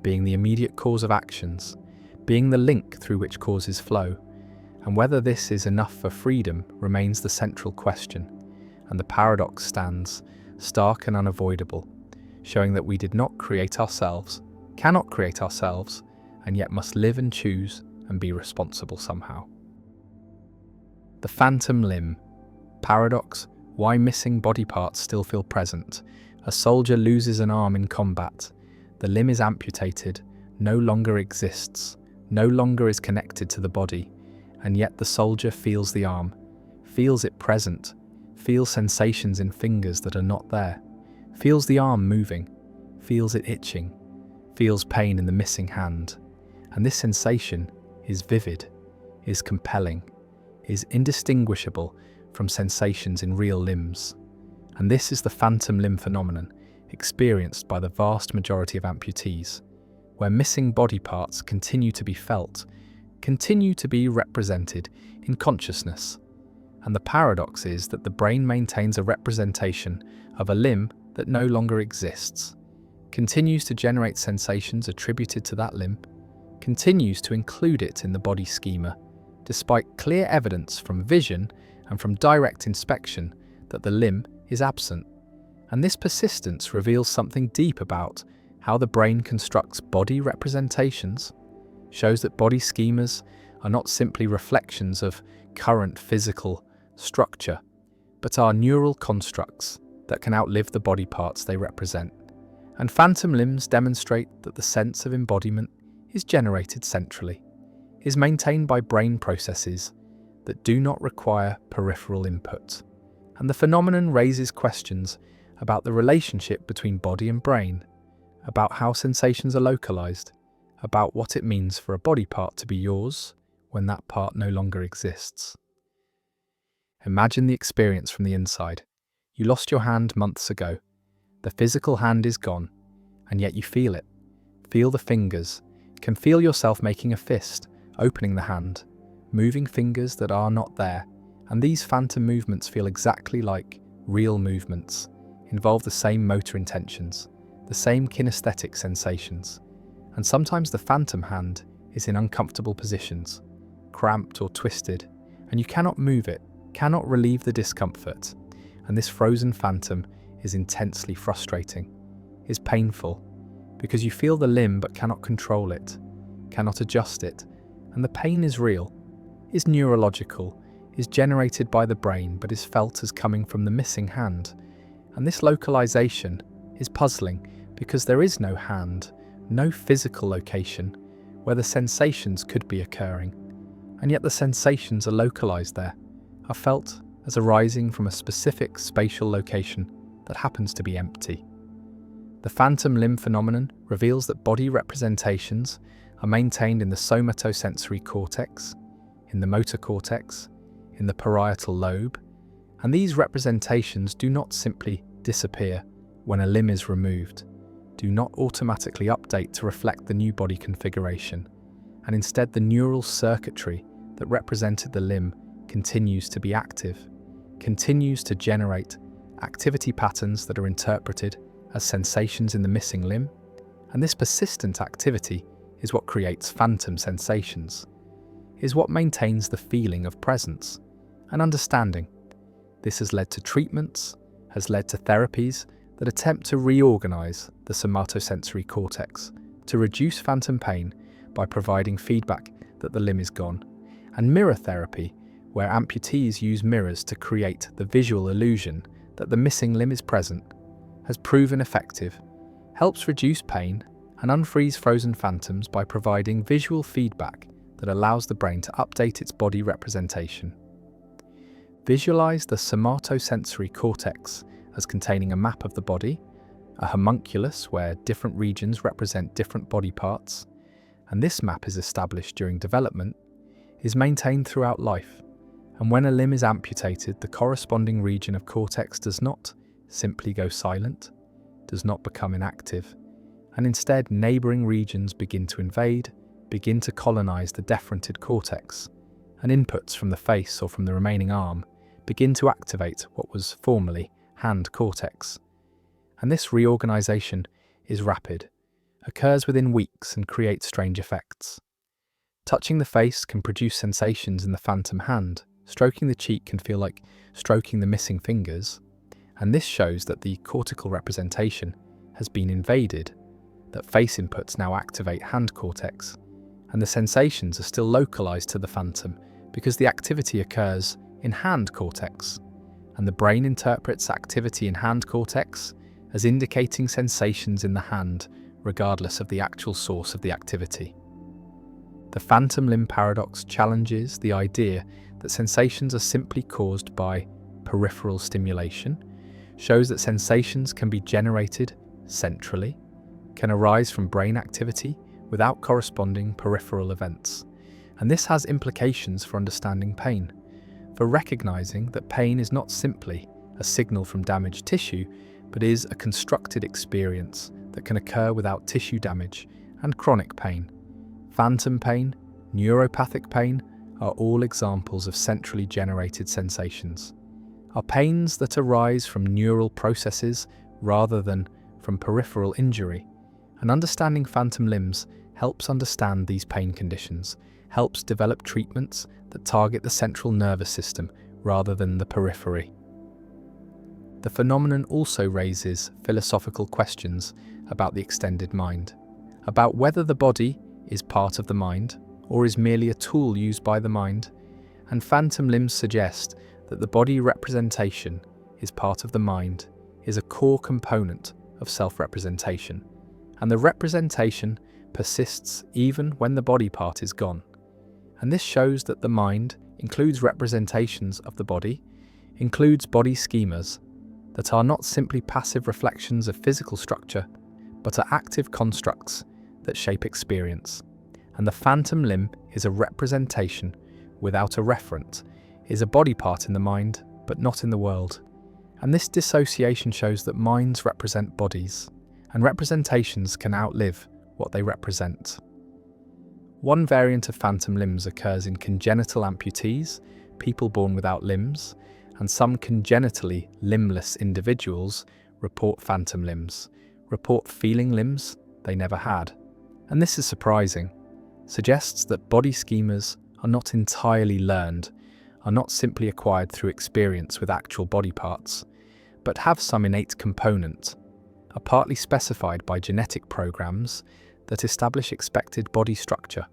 being the immediate cause of actions, being the link through which causes flow, and whether this is enough for freedom remains the central question, and the paradox stands, stark and unavoidable, showing that we did not create ourselves, cannot create ourselves, and yet must live and choose and be responsible somehow. The phantom limb. Paradox, why missing body parts still feel present. A soldier loses an arm in combat. The limb is amputated, no longer exists, no longer is connected to the body, and yet the soldier feels the arm, feels it present, feels sensations in fingers that are not there, feels the arm moving, feels it itching, feels pain in the missing hand. And this sensation is vivid, is compelling, is indistinguishable from sensations in real limbs. And this is the phantom limb phenomenon experienced by the vast majority of amputees, where missing body parts continue to be felt, continue to be represented in consciousness. And the paradox is that the brain maintains a representation of a limb that no longer exists, continues to generate sensations attributed to that limb, continues to include it in the body schema, despite clear evidence from vision and from direct inspection that the limb is absent. And this persistence reveals something deep about how the brain constructs body representations, shows that body schemas are not simply reflections of current physical structure, but are neural constructs that can outlive the body parts they represent. And phantom limbs demonstrate that the sense of embodiment is generated centrally, is maintained by brain processes that do not require peripheral input. And the phenomenon raises questions about the relationship between body and brain, about how sensations are localized, about what it means for a body part to be yours when that part no longer exists. Imagine the experience from the inside. You lost your hand months ago. The physical hand is gone, and yet you feel it. Feel the fingers, can feel yourself making a fist, opening the hand, moving fingers that are not there. And these phantom movements feel exactly like real movements, involve the same motor intentions, the same kinesthetic sensations. And sometimes the phantom hand is in uncomfortable positions, cramped or twisted, and you cannot move it, cannot relieve the discomfort. And this frozen phantom is intensely frustrating, is painful, because you feel the limb but cannot control it, cannot adjust it. And the pain is real, is neurological, is generated by the brain but is felt as coming from the missing hand. And this localization is puzzling because there is no hand, no physical location where the sensations could be occurring. And yet the sensations are localized there, are felt as arising from a specific spatial location that happens to be empty. The phantom limb phenomenon reveals that body representations are maintained in the somatosensory cortex, in the motor cortex, in the parietal lobe, and these representations do not simply disappear when a limb is removed, do not automatically update to reflect the new body configuration, and instead the neural circuitry that represented the limb continues to be active, continues to generate activity patterns that are interpreted as sensations in the missing limb, and this persistent activity is what creates phantom sensations, is what maintains the feeling of presence and understanding. This has led to treatments, has led to therapies that attempt to reorganize the somatosensory cortex to reduce phantom pain by providing feedback that the limb is gone, and mirror therapy, where amputees use mirrors to create the visual illusion that the missing limb is present, has proven effective, helps reduce pain and unfreeze frozen phantoms by providing visual feedback that allows the brain to update its body representation. Visualize the somatosensory cortex as containing a map of the body, a homunculus where different regions represent different body parts, and this map is established during development, is maintained throughout life, and when a limb is amputated, the corresponding region of cortex does not simply go silent, does not become inactive, and instead neighbouring regions begin to invade, begin to colonize the deferented cortex, and inputs from the face or from the remaining arm begin to activate what was formerly hand cortex. And this reorganization is rapid, occurs within weeks and creates strange effects. Touching the face can produce sensations in the phantom hand, stroking the cheek can feel like stroking the missing fingers, and this shows that the cortical representation has been invaded, that face inputs now activate hand cortex, and the sensations are still localized to the phantom because the activity occurs in hand cortex, and the brain interprets activity in hand cortex as indicating sensations in the hand regardless of the actual source of the activity. The phantom limb paradox challenges the idea that sensations are simply caused by peripheral stimulation, shows that sensations can be generated centrally, can arise from brain activity without corresponding peripheral events. And this has implications for understanding pain, for recognizing that pain is not simply a signal from damaged tissue, but is a constructed experience that can occur without tissue damage, and chronic pain. Phantom pain, neuropathic pain are all examples of centrally generated sensations, are pains that arise from neural processes rather than from peripheral injury. And understanding phantom limbs helps understand these pain conditions, helps develop treatments that target the central nervous system rather than the periphery. The phenomenon also raises philosophical questions about the extended mind, about whether the body is part of the mind or is merely a tool used by the mind, and phantom limbs suggest that the body representation is part of the mind, is a core component of self-representation, and the representation persists even when the body part is gone. And this shows that the mind includes representations of the body, includes body schemas that are not simply passive reflections of physical structure, but are active constructs that shape experience. And the phantom limb is a representation without a referent, is a body part in the mind, but not in the world. And this dissociation shows that minds represent bodies, and representations can outlive what they represent. One variant of phantom limbs occurs in congenital amputees, people born without limbs, and some congenitally limbless individuals report phantom limbs, report feeling limbs they never had. And this is surprising, suggests that body schemas are not entirely learned, are not simply acquired through experience with actual body parts, but have some innate component, are partly specified by genetic programs that establish expected body structure.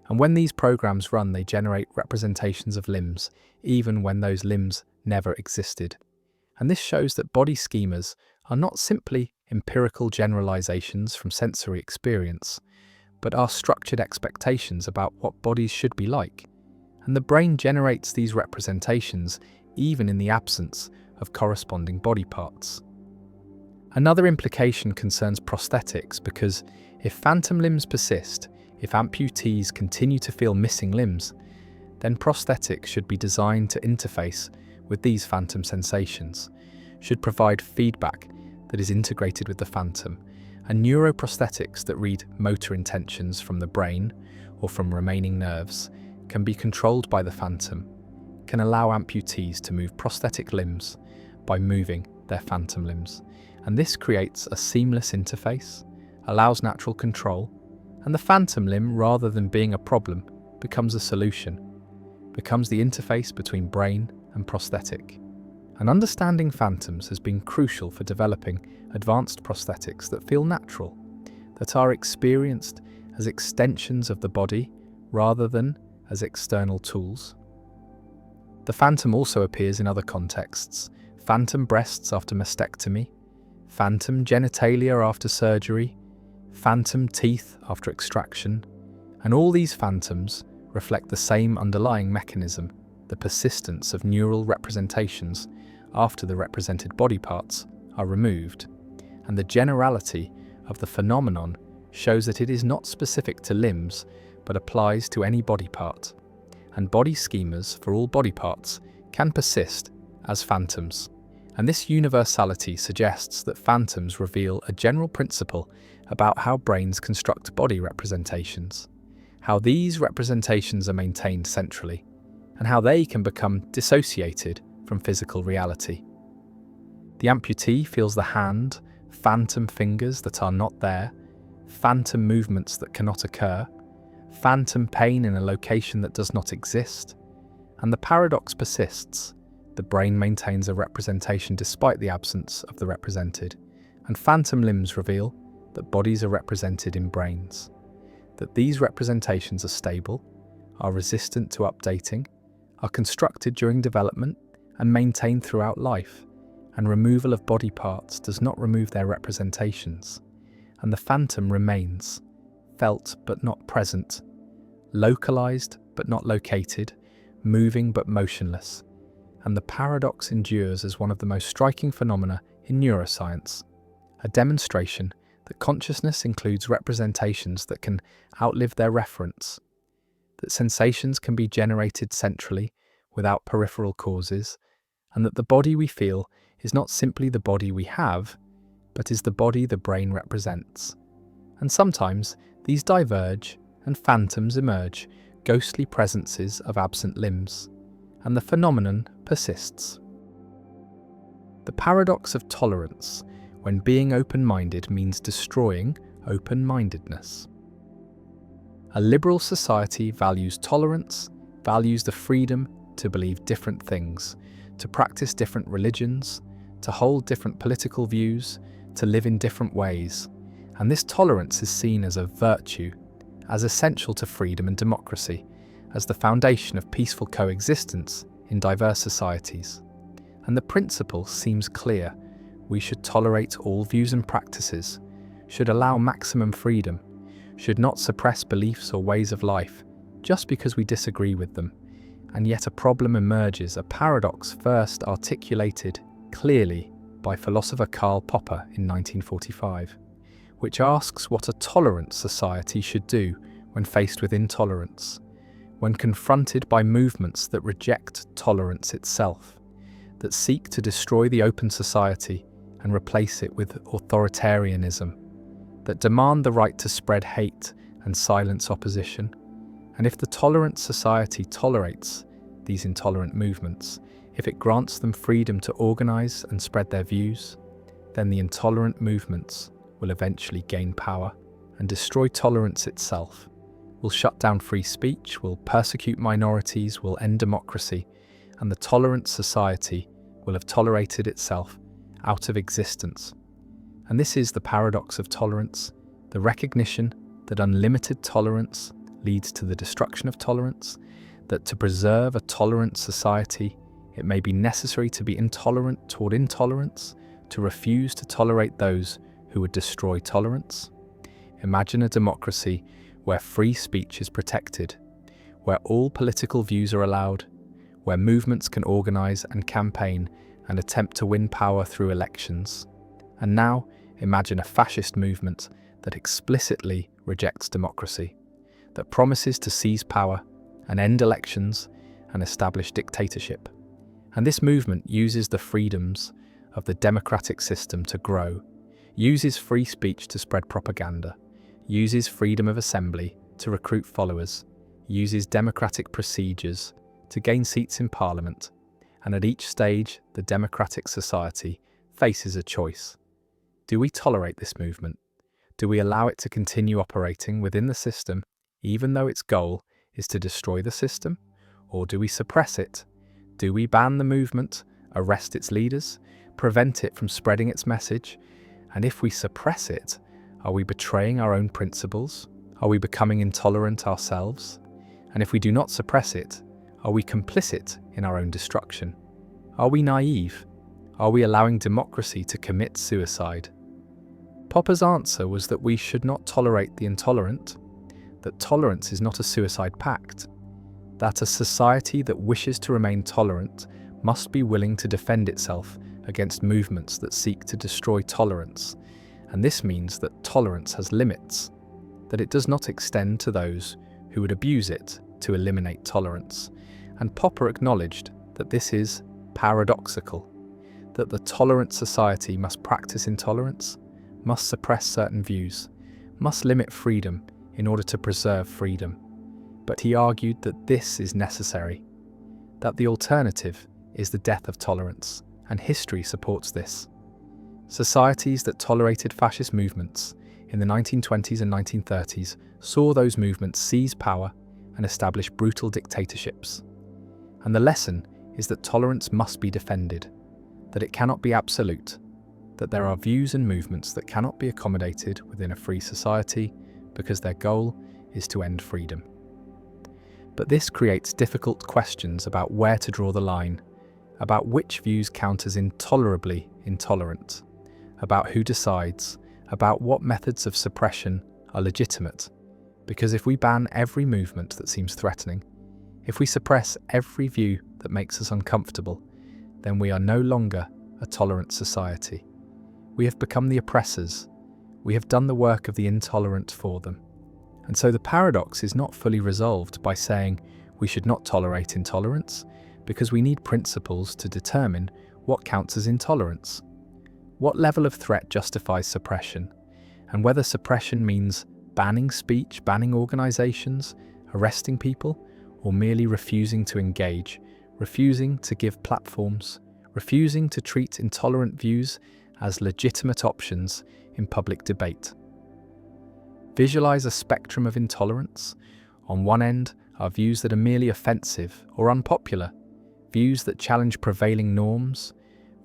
And when these programs run, they generate representations of limbs, even when those limbs never existed. And this shows that body schemas are not simply empirical generalizations from sensory experience, but are structured expectations about what bodies should be like. And the brain generates these representations even in the absence of corresponding body parts. Another implication concerns prosthetics, because if phantom limbs persist, if amputees continue to feel missing limbs, then prosthetics should be designed to interface with these phantom sensations, should provide feedback that is integrated with the phantom, and neuroprosthetics that read motor intentions from the brain or from remaining nerves can be controlled by the phantom, can allow amputees to move prosthetic limbs by moving their phantom limbs. And this creates a seamless interface, allows natural control, and the phantom limb, rather than being a problem, becomes a solution, becomes the interface between brain and prosthetic. And understanding phantoms has been crucial for developing advanced prosthetics that feel natural, that are experienced as extensions of the body rather than as external tools. The phantom also appears in other contexts: phantom breasts after mastectomy, phantom genitalia after surgery, phantom teeth after extraction, and all these phantoms reflect the same underlying mechanism, the persistence of neural representations after the represented body parts are removed. And the generality of the phenomenon shows that it is not specific to limbs, but applies to any body part. And body schemas for all body parts can persist as phantoms. And this universality suggests that phantoms reveal a general principle about how brains construct body representations, how these representations are maintained centrally, and how they can become dissociated from physical reality. The amputee feels the hand, phantom fingers that are not there, phantom movements that cannot occur, phantom pain in a location that does not exist, and the paradox persists. The brain maintains a representation despite the absence of the represented, and phantom limbs reveal that bodies are represented in brains, that these representations are stable, are resistant to updating, are constructed during development and maintained throughout life, and removal of body parts does not remove their representations, and the phantom remains, felt but not present, localized but not located, moving but motionless. And the paradox endures as one of the most striking phenomena in neuroscience, a demonstration that consciousness includes representations that can outlive their reference, that sensations can be generated centrally without peripheral causes, and that the body we feel is not simply the body we have, but is the body the brain represents. And sometimes these diverge and phantoms emerge, ghostly presences of absent limbs, and the phenomenon persists. The paradox of tolerance, when being open-minded means destroying open-mindedness. A liberal society values tolerance, values the freedom to believe different things, to practice different religions, to hold different political views, to live in different ways. And this tolerance is seen as a virtue, as essential to freedom and democracy, as the foundation of peaceful coexistence in diverse societies. And the principle seems clear. We should tolerate all views and practices, should allow maximum freedom, should not suppress beliefs or ways of life just because we disagree with them. And yet a problem emerges, a paradox first articulated clearly by philosopher Karl Popper in 1945, which asks what a tolerant society should do when faced with intolerance, when confronted by movements that reject tolerance itself, that seek to destroy the open society and replace it with authoritarianism, that demand the right to spread hate and silence opposition. And if the tolerant society tolerates these intolerant movements, if it grants them freedom to organize and spread their views, then the intolerant movements will eventually gain power and destroy tolerance itself, will shut down free speech, will persecute minorities, will end democracy, and the tolerant society will have tolerated itself out of existence. And this is the paradox of tolerance, the recognition that unlimited tolerance leads to the destruction of tolerance, that to preserve a tolerant society, it may be necessary to be intolerant toward intolerance, to refuse to tolerate those who would destroy tolerance. Imagine a democracy where free speech is protected, where all political views are allowed, where movements can organize and campaign and attempt to win power through elections. And now, imagine a fascist movement that explicitly rejects democracy, that promises to seize power and end elections and establish dictatorship. And this movement uses the freedoms of the democratic system to grow, uses free speech to spread propaganda, uses freedom of assembly to recruit followers, uses democratic procedures to gain seats in parliament, and at each stage the democratic society faces a choice. Do we tolerate this movement? Do we allow it to continue operating within the system, even though its goal is to destroy the system? Or do we suppress it? Do we ban the movement, arrest its leaders, prevent it from spreading its message? And if we suppress it, are we betraying our own principles? Are we becoming intolerant ourselves? And if we do not suppress it, are we complicit in our own destruction? Are we naive? Are we allowing democracy to commit suicide? Popper's answer was that we should not tolerate the intolerant, that tolerance is not a suicide pact, that a society that wishes to remain tolerant must be willing to defend itself against movements that seek to destroy tolerance, and this means that tolerance has limits, that it does not extend to those who would abuse it to eliminate tolerance. And Popper acknowledged that this is paradoxical, that the tolerant society must practice intolerance, must suppress certain views, must limit freedom in order to preserve freedom. But he argued that this is necessary, that the alternative is the death of tolerance, and history supports this. Societies that tolerated fascist movements in the 1920s and 1930s saw those movements seize power and establish brutal dictatorships. And the lesson is that tolerance must be defended, that it cannot be absolute, that there are views and movements that cannot be accommodated within a free society because their goal is to end freedom. But this creates difficult questions about where to draw the line, about which views count as intolerably intolerant, about who decides, about what methods of suppression are legitimate. Because if we ban every movement that seems threatening, if we suppress every view that makes us uncomfortable, then we are no longer a tolerant society. We have become the oppressors. We have done the work of the intolerant for them. And so the paradox is not fully resolved by saying we should not tolerate intolerance, because we need principles to determine what counts as intolerance. What level of threat justifies suppression, and whether suppression means banning speech, banning organizations, arresting people, or merely refusing to engage, refusing to give platforms, refusing to treat intolerant views as legitimate options in public debate. Visualize a spectrum of intolerance. On one end are views that are merely offensive or unpopular, views that challenge prevailing norms,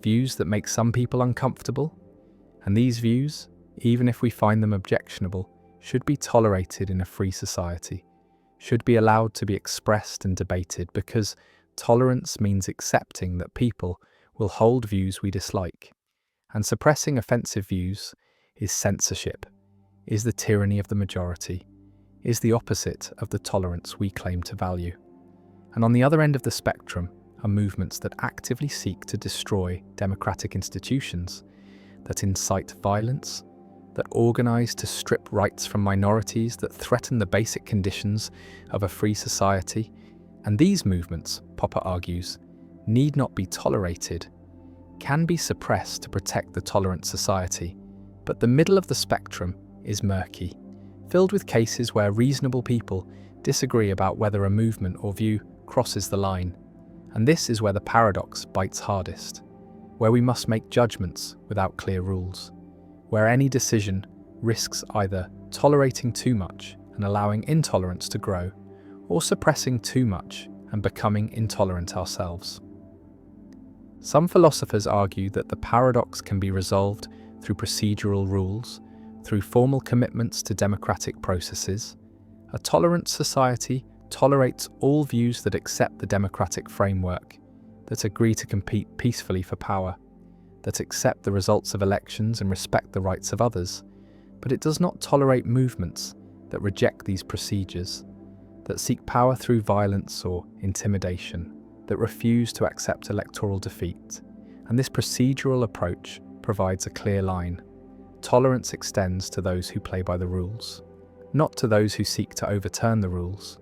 views that make some people uncomfortable. And these views, even if we find them objectionable, should be tolerated in a free society, should be allowed to be expressed and debated, because tolerance means accepting that people will hold views we dislike. And suppressing offensive views is censorship, is the tyranny of the majority, is the opposite of the tolerance we claim to value. And on the other end of the spectrum are movements that actively seek to destroy democratic institutions, that incite violence, that organize to strip rights from minorities, that threaten the basic conditions of a free society. And these movements, Popper argues, need not be tolerated, can be suppressed to protect the tolerant society. But the middle of the spectrum is murky, filled with cases where reasonable people disagree about whether a movement or view crosses the line. And this is where the paradox bites hardest, where we must make judgments without clear rules, where any decision risks either tolerating too much and allowing intolerance to grow, or suppressing too much and becoming intolerant ourselves. Some philosophers argue that the paradox can be resolved through procedural rules, through formal commitments to democratic processes. A tolerant society tolerates all views that accept the democratic framework, that agree to compete peacefully for power, that accept the results of elections and respect the rights of others. But it does not tolerate movements that reject these procedures, that seek power through violence or intimidation, that refuse to accept electoral defeat. And this procedural approach provides a clear line. Tolerance extends to those who play by the rules, not to those who seek to overturn the rules.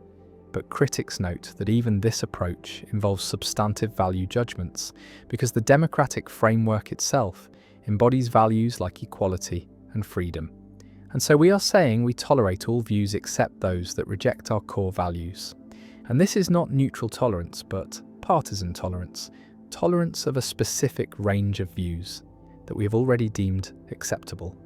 But critics note that even this approach involves substantive value judgments, because the democratic framework itself embodies values like equality and freedom. And so we are saying we tolerate all views except those that reject our core values. And this is not neutral tolerance, but partisan tolerance, tolerance of a specific range of views that we have already deemed acceptable.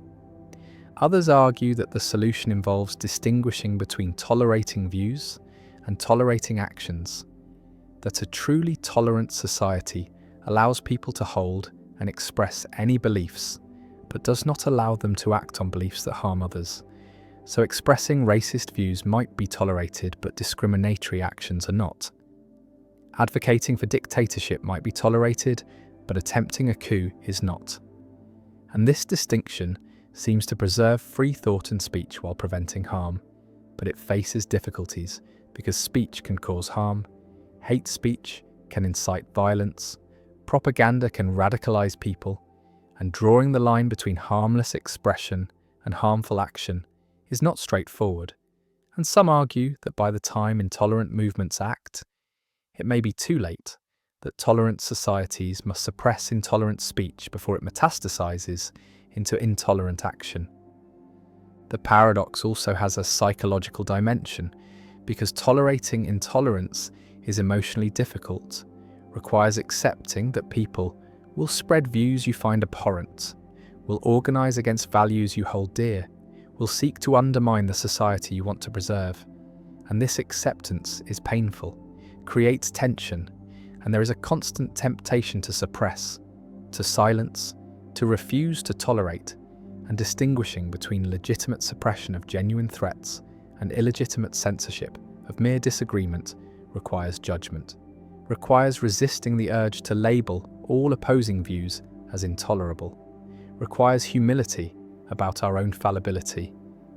Others argue that the solution involves distinguishing between tolerating views and tolerating actions, that a truly tolerant society allows people to hold and express any beliefs, but does not allow them to act on beliefs that harm others. So expressing racist views might be tolerated, but discriminatory actions are not. Advocating for dictatorship might be tolerated, but attempting a coup is not. And this distinction seems to preserve free thought and speech while preventing harm, but it faces difficulties because speech can cause harm, hate speech can incite violence, propaganda can radicalize people, and drawing the line between harmless expression and harmful action is not straightforward. And some argue that by the time intolerant movements act, it may be too late, that tolerant societies must suppress intolerant speech before it metastasizes into intolerant action. The paradox also has a psychological dimension, because tolerating intolerance is emotionally difficult, requires accepting that people will spread views you find abhorrent, will organize against values you hold dear, will seek to undermine the society you want to preserve. And this acceptance is painful, creates tension, and there is a constant temptation to suppress, to silence, to refuse to tolerate, and distinguishing between legitimate suppression of genuine threats and illegitimate censorship of mere disagreement requires judgment, requires resisting the urge to label all opposing views as intolerable, requires humility about our own fallibility,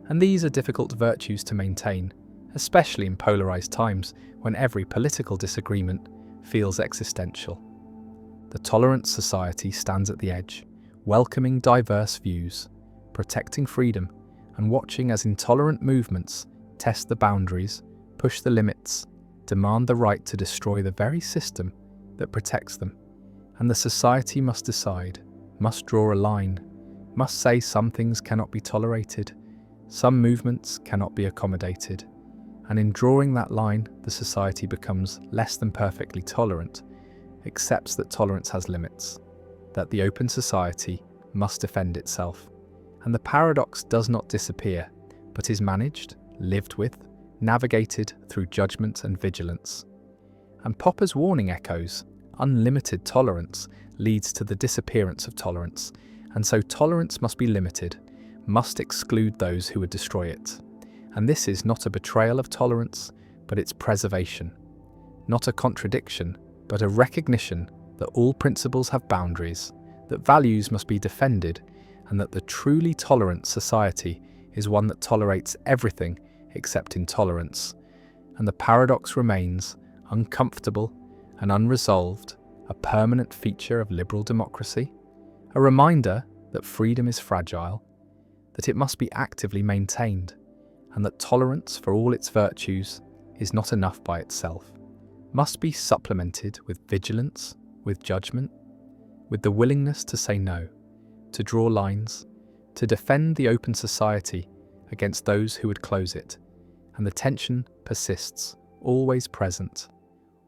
And these are difficult virtues to maintain, especially in polarized times when every political disagreement feels existential. The tolerant society stands at the edge, welcoming diverse views, protecting freedom, and watching as intolerant movements test the boundaries, push the limits, demand the right to destroy the very system that protects them. And the society must decide, must draw a line, must say some things cannot be tolerated, some movements cannot be accommodated. And in drawing that line, the society becomes less than perfectly tolerant, accepts that tolerance has limits, that the open society must defend itself. And the paradox does not disappear, but is managed, lived with, navigated through judgment and vigilance. And Popper's warning echoes: unlimited tolerance leads to the disappearance of tolerance, and so tolerance must be limited, must exclude those who would destroy it. And this is not a betrayal of tolerance, but its preservation. Not a contradiction, but a recognition that all principles have boundaries, that values must be defended, and that the truly tolerant society is one that tolerates everything except intolerance. And the paradox remains, uncomfortable and unresolved, a permanent feature of liberal democracy, a reminder that freedom is fragile, that it must be actively maintained, and that tolerance, for all its virtues, is not enough by itself, must be supplemented with vigilance, with judgment, with the willingness to say no, to draw lines, to defend the open society against those who would close it. And the tension persists, always present,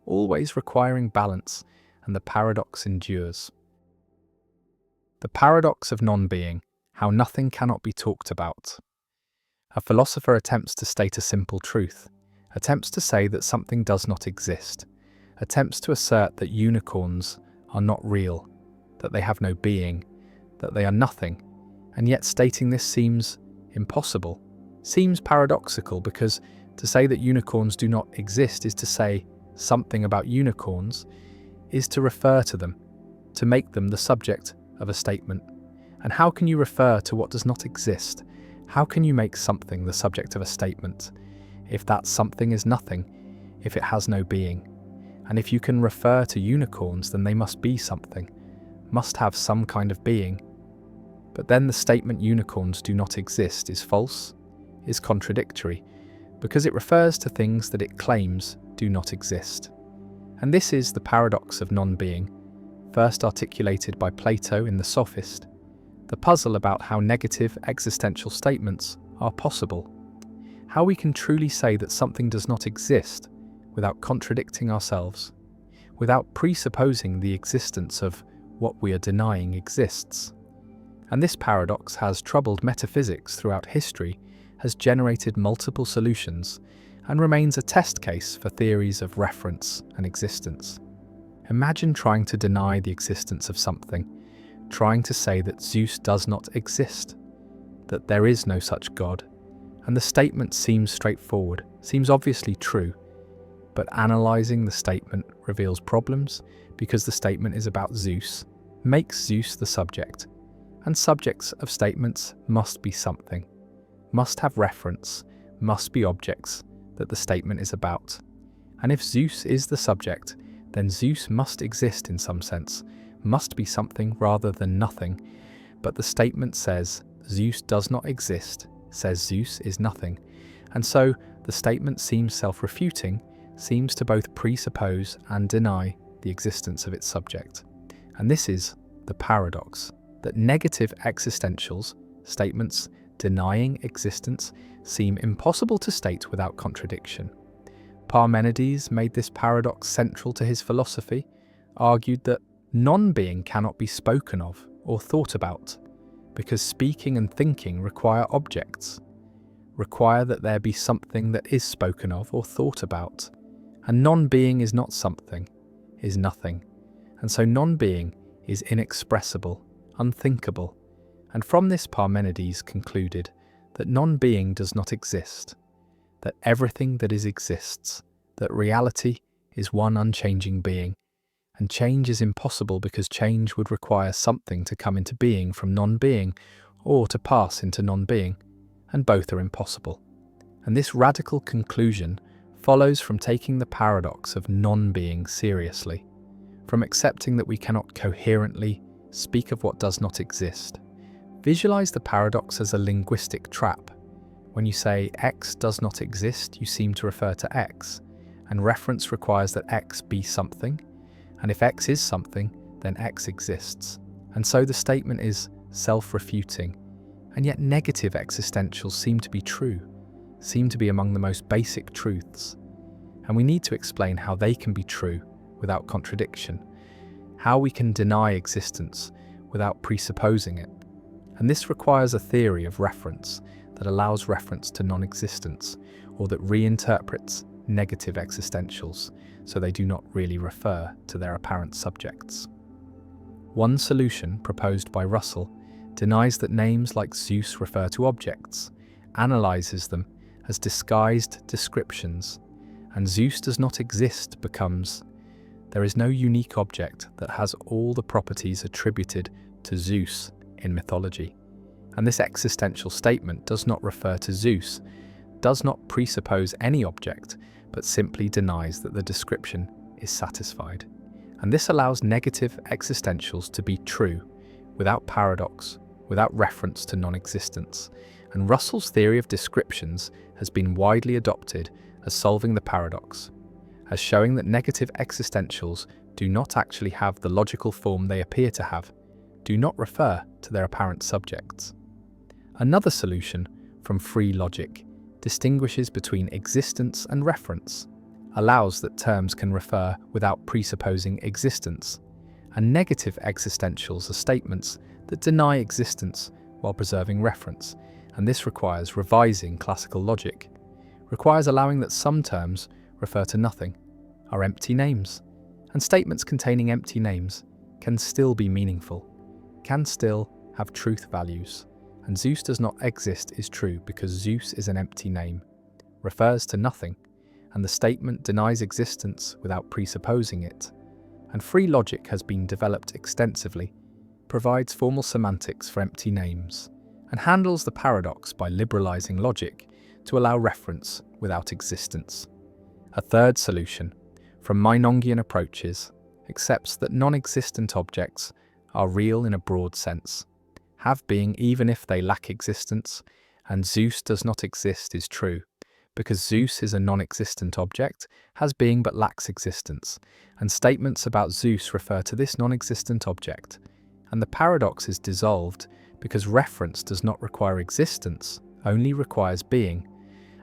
always requiring balance, and the paradox endures. The paradox of non-being, how nothing cannot be talked about. A philosopher attempts to state a simple truth, attempts to say that something does not exist, attempts to assert that unicorns are not real, that they have no being, that they are nothing, and yet stating this seems impossible, seems paradoxical, because to say that unicorns do not exist is to say something about unicorns, is to refer to them, to make them the subject of a statement. And how can you refer to what does not exist? How can you make something the subject of a statement if that something is nothing, if it has no being? And if you can refer to unicorns, then they must be something, must have some kind of being. But then the statement unicorns do not exist is false, is contradictory, because it refers to things that it claims do not exist. And this is the paradox of non-being, first articulated by Plato in the Sophist, the puzzle about how negative existential statements are possible, how we can truly say that something does not exist without contradicting ourselves, without presupposing the existence of what we are denying exists. And this paradox has troubled metaphysics throughout history, has generated multiple solutions, and remains a test case for theories of reference and existence. Imagine trying to deny the existence of something, trying to say that Zeus does not exist, that there is no such God, and the statement seems straightforward, seems obviously true, but analysing the statement reveals problems because the statement is about Zeus, makes Zeus the subject, and subjects of statements must be something, must have reference, must be objects that the statement is about. And if Zeus is the subject, then Zeus must exist in some sense, must be something rather than nothing. But the statement says Zeus does not exist, says Zeus is nothing. And so the statement seems self-refuting, seems to both presuppose and deny the existence of its subject. And this is the paradox, that negative existentials, statements denying existence, seem impossible to state without contradiction. Parmenides made this paradox central to his philosophy, argued that non-being cannot be spoken of or thought about, because speaking and thinking require objects, require that there be something that is spoken of or thought about. And non-being is not something, is nothing. And so non-being is inexpressible, unthinkable. And from this Parmenides concluded that non-being does not exist, that everything that is exists, that reality is one unchanging being, and change is impossible because change would require something to come into being from non-being or to pass into non-being. and both are impossible. And this radical conclusion follows from taking the paradox of non-being seriously, from accepting that we cannot coherently speak of what does not exist. Visualize the paradox as a linguistic trap. When you say X does not exist, you seem to refer to X, and reference requires that X be something, and if X is something, then X exists. And so the statement is self-refuting, and yet negative existentials seem to be true, seem to be among the most basic truths. And we need to explain how they can be true without contradiction, how we can deny existence without presupposing it. And this requires a theory of reference that allows reference to non-existence, or that reinterprets negative existentials so they do not really refer to their apparent subjects. One solution proposed by Russell denies that names like Zeus refer to objects, analyzes them as disguised descriptions, and Zeus does not exist becomes, there is no unique object that has all the properties attributed to Zeus in mythology. And this existential statement does not refer to Zeus, does not presuppose any object, but simply denies that the description is satisfied. And this allows negative existentials to be true, without paradox, without reference to non-existence. And Russell's theory of descriptions has been widely adopted as solving the paradox, as showing that negative existentials do not actually have the logical form they appear to have, do not refer to their apparent subjects. Another solution from free logic distinguishes between existence and reference, allows that terms can refer without presupposing existence, and negative existentials are statements that deny existence while preserving reference, and this requires revising classical logic, requires allowing that some terms refer to nothing, are empty names, and statements containing empty names can still be meaningful, can still have truth values. And Zeus does not exist is true because Zeus is an empty name, refers to nothing, and the statement denies existence without presupposing it. And free logic has been developed extensively, provides formal semantics for empty names, and handles the paradox by liberalizing logic to allow reference without existence. A third solution, from Meinongian approaches, accepts that non-existent objects are real in a broad sense, have being even if they lack existence, and Zeus does not exist is true, because Zeus is a non-existent object, has being but lacks existence, and statements about Zeus refer to this non-existent object, and the paradox is dissolved because reference does not require existence, only requires being,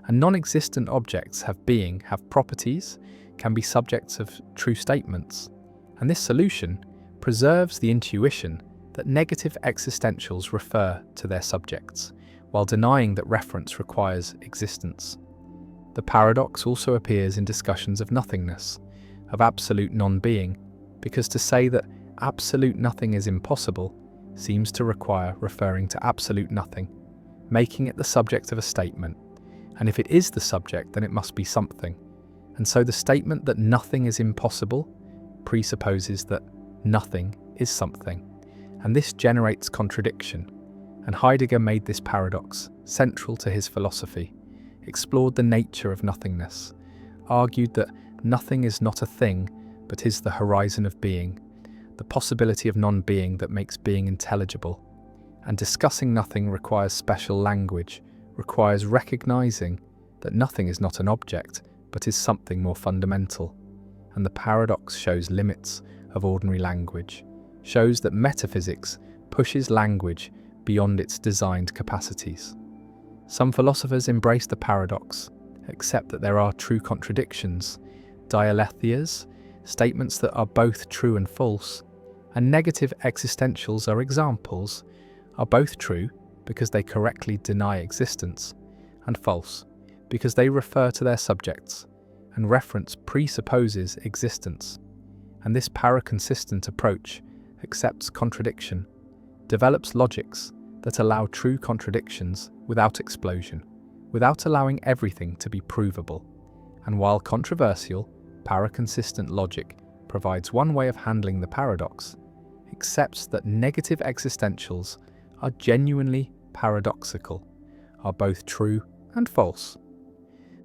and non-existent objects have being, have properties, can be subjects of true statements, and this solution preserves the intuition that negative existentials refer to their subjects, while denying that reference requires existence. The paradox also appears in discussions of nothingness, of absolute non-being, because to say that absolute nothing is impossible seems to require referring to absolute nothing, making it the subject of a statement, and if it is the subject, then it must be something. And so the statement that nothing is impossible presupposes that nothing is something. And this generates contradiction, and Heidegger made this paradox central to his philosophy, explored the nature of nothingness, argued that nothing is not a thing, but is the horizon of being, the possibility of non-being that makes being intelligible. And discussing nothing requires special language, requires recognizing that nothing is not an object, but is something more fundamental. And the paradox shows limits of ordinary language, shows that metaphysics pushes language beyond its designed capacities. Some philosophers embrace the paradox, accept that there are true contradictions, dialetheas, statements that are both true and false, and negative existentials are examples, are both true because they correctly deny existence, and false because they refer to their subjects, and reference presupposes existence. And this paraconsistent approach accepts contradiction, develops logics that allow true contradictions without explosion, without allowing everything to be provable. And while controversial, paraconsistent logic provides one way of handling the paradox, accepts that negative existentials are genuinely paradoxical, are both true and false.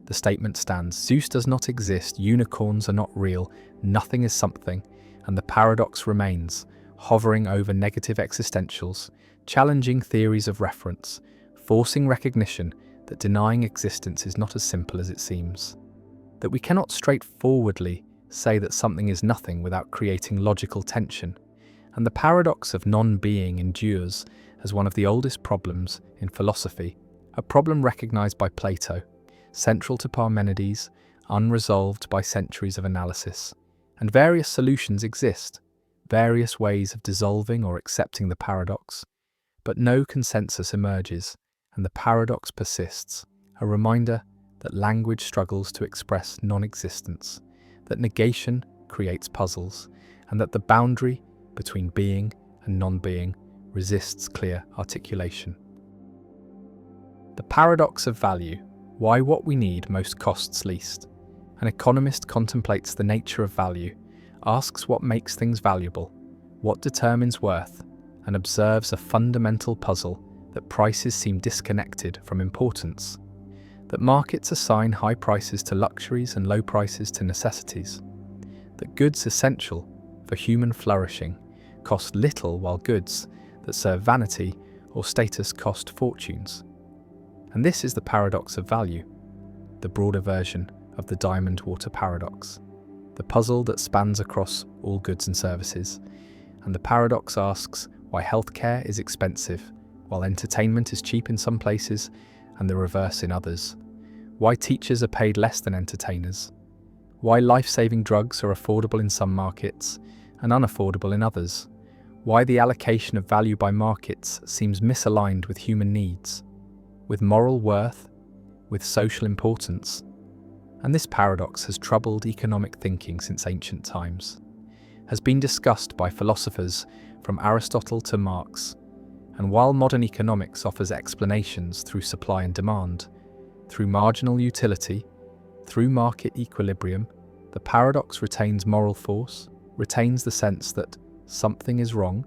The statement stands: Zeus does not exist, unicorns are not real, nothing is something, and the paradox remains, hovering over negative existentials, challenging theories of reference, forcing recognition that denying existence is not as simple as it seems. That we cannot straightforwardly say that something is nothing without creating logical tension, and the paradox of non-being endures as one of the oldest problems in philosophy, a problem recognized by Plato, central to Parmenides, unresolved by centuries of analysis. And various solutions exist, various ways of dissolving or accepting the paradox, but no consensus emerges, and the paradox persists, a reminder that language struggles to express non-existence, that negation creates puzzles, and that the boundary between being and non-being resists clear articulation. The paradox of value: why what we need most costs least. An economist contemplates the nature of value, asks what makes things valuable, what determines worth, and observes a fundamental puzzle that prices seem disconnected from importance, that markets assign high prices to luxuries and low prices to necessities, that goods essential for human flourishing cost little while goods that serve vanity or status cost fortunes. And this is the paradox of value, the broader version of the diamond water paradox, the puzzle that spans across all goods and services. And the paradox asks why healthcare is expensive, while entertainment is cheap in some places and the reverse in others. Why teachers are paid less than entertainers. Why life-saving drugs are affordable in some markets and unaffordable in others. Why the allocation of value by markets seems misaligned with human needs, with moral worth, with social importance. And this paradox has troubled economic thinking since ancient times, has been discussed by philosophers from Aristotle to Marx, and while modern economics offers explanations through supply and demand, through marginal utility, through market equilibrium, the paradox retains moral force, retains the sense that something is wrong,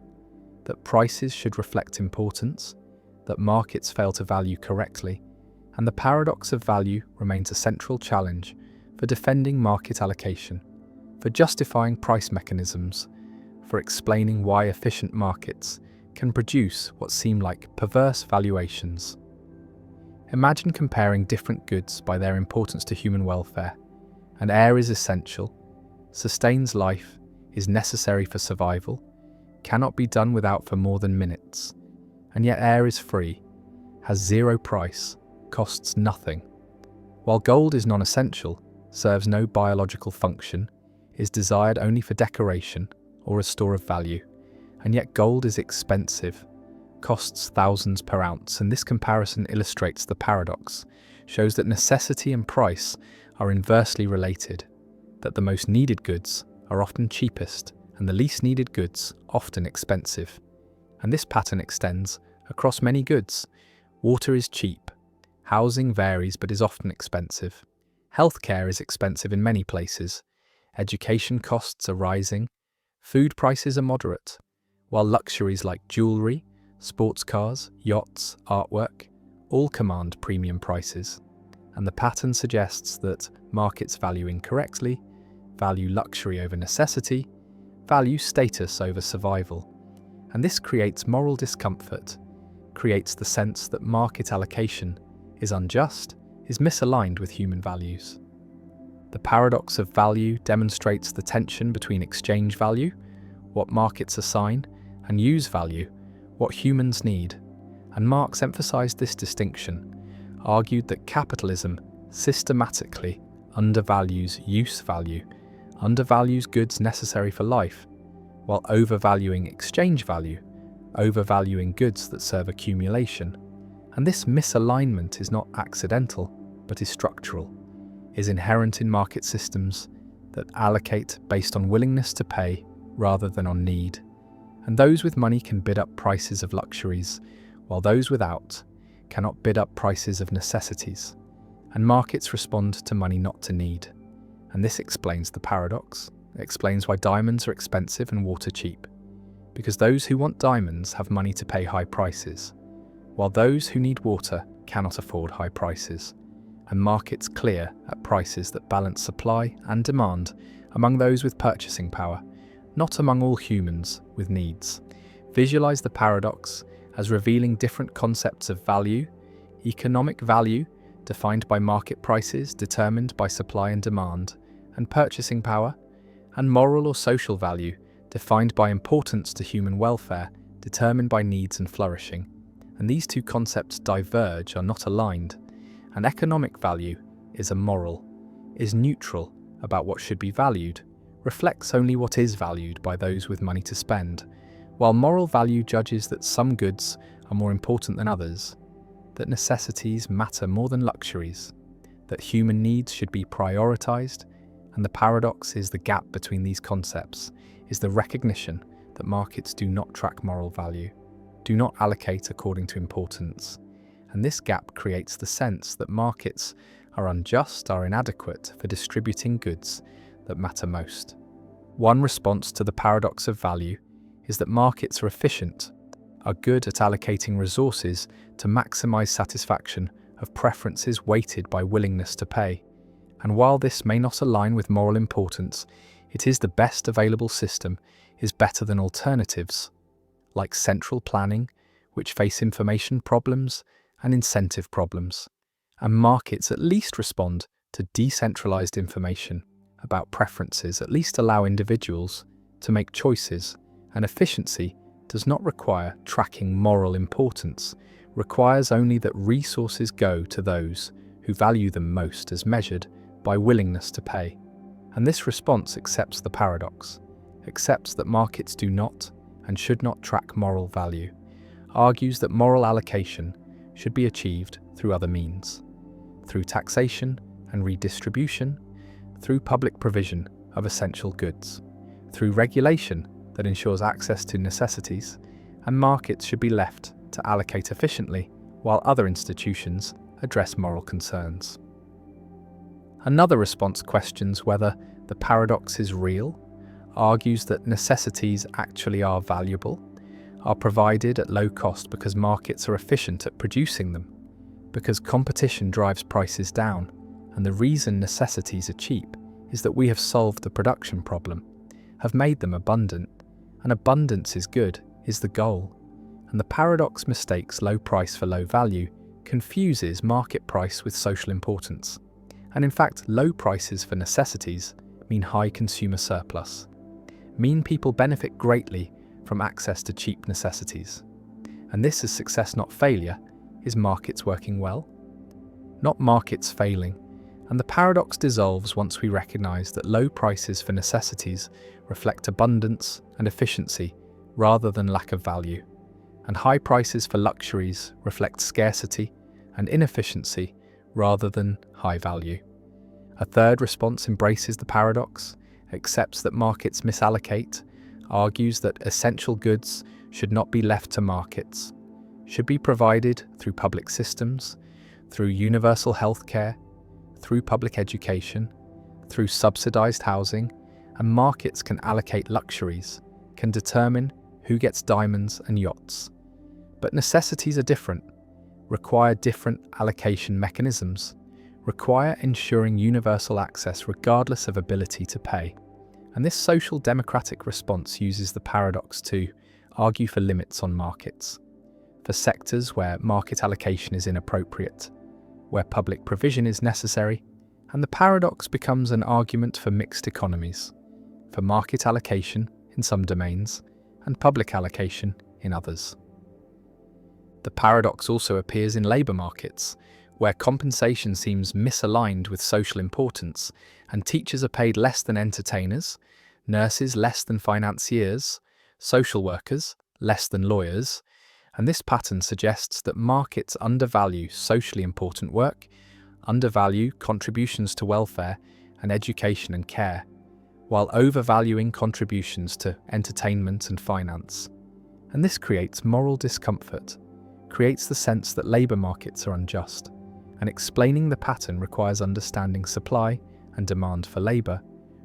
that prices should reflect importance, that markets fail to value correctly, and the paradox of value remains a central challenge for defending market allocation, for justifying price mechanisms, for explaining why efficient markets can produce what seem like perverse valuations. Imagine comparing different goods by their importance to human welfare. And air is essential, sustains life, is necessary for survival, cannot be done without for more than minutes. And yet air is free, has zero price, costs nothing. While gold is non-essential, serves no biological function, is desired only for decoration or a store of value, and yet gold is expensive, costs thousands per ounce, and this comparison illustrates the paradox, shows that necessity and price are inversely related, that the most needed goods are often cheapest and the least needed goods often expensive. And this pattern extends across many goods. Water is cheap, housing varies but is often expensive, healthcare is expensive in many places, education costs are rising, food prices are moderate, while luxuries like jewellery, sports cars, yachts, artwork, all command premium prices. And the pattern suggests that markets value incorrectly, value luxury over necessity, value status over survival. And this creates moral discomfort, creates the sense that market allocation is unjust, is misaligned with human values. The paradox of value demonstrates the tension between exchange value, what markets assign, and use value, what humans need. And Marx emphasized this distinction, argued that capitalism systematically undervalues use value, undervalues goods necessary for life, while overvaluing exchange value, overvaluing goods that serve accumulation. And this misalignment is not accidental, but is structural, is inherent in market systems that allocate based on willingness to pay rather than on need. And those with money can bid up prices of luxuries, while those without cannot bid up prices of necessities. And markets respond to money, not to need. And this explains the paradox. It explains why diamonds are expensive and water cheap. Because those who want diamonds have money to pay high prices, while those who need water cannot afford high prices, and markets clear at prices that balance supply and demand among those with purchasing power, not among all humans with needs. Visualize the paradox as revealing different concepts of value: economic value, defined by market prices determined by supply and demand, and purchasing power, and moral or social value, defined by importance to human welfare, determined by needs and flourishing. And these two concepts diverge, are not aligned. An economic value is amoral, is neutral about what should be valued, reflects only what is valued by those with money to spend, while moral value judges that some goods are more important than others, that necessities matter more than luxuries, that human needs should be prioritized. And the paradox is the gap between these concepts, is the recognition that markets do not track moral value, do not allocate according to importance. And this gap creates the sense that markets are unjust, are inadequate for distributing goods that matter most. One response to the paradox of value is that markets are efficient, are good at allocating resources to maximize satisfaction of preferences weighted by willingness to pay. And while this may not align with moral importance, it is the best available system, is better than alternatives, like central planning, which face information problems and incentive problems. And markets at least respond to decentralized information about preferences, at least allow individuals to make choices, and efficiency does not require tracking moral importance, requires only that resources go to those who value them most as measured by willingness to pay. And this response accepts the paradox, accepts that markets do not and should not track moral value, argues that moral allocation should be achieved through other means, through taxation and redistribution, through public provision of essential goods, through regulation that ensures access to necessities, and markets should be left to allocate efficiently while other institutions address moral concerns. Another response questions whether the paradox is real, argues that necessities actually are valuable, are provided at low cost because markets are efficient at producing them, because competition drives prices down, and the reason necessities are cheap is that we have solved the production problem, have made them abundant, and abundance is good, is the goal. And the paradox mistakes low price for low value, confuses market price with social importance. And in fact, low prices for necessities mean high consumer surplus, mean people benefit greatly from access to cheap necessities. And this is success, not failure. Is markets working well? Not markets failing. And the paradox dissolves once we recognize that low prices for necessities reflect abundance and efficiency rather than lack of value, and high prices for luxuries reflect scarcity and inefficiency rather than high value. A third response embraces the paradox, accepts that markets misallocate, argues that essential goods should not be left to markets, should be provided through public systems, through universal health care, through public education, through subsidized housing, and markets can allocate luxuries, can determine who gets diamonds and yachts. But necessities are different, require different allocation mechanisms, require ensuring universal access regardless of ability to pay. And this social democratic response uses the paradox to argue for limits on markets, for sectors where market allocation is inappropriate, where public provision is necessary, and the paradox becomes an argument for mixed economies, for market allocation in some domains and public allocation in others. The paradox also appears in labour markets, where compensation seems misaligned with social importance, and teachers are paid less than entertainers, nurses less than financiers, social workers less than lawyers, and this pattern suggests that markets undervalue socially important work, undervalue contributions to welfare and education and care, while overvaluing contributions to entertainment and finance. And this creates moral discomfort, creates the sense that labour markets are unjust, and explaining the pattern requires understanding supply and demand for labour,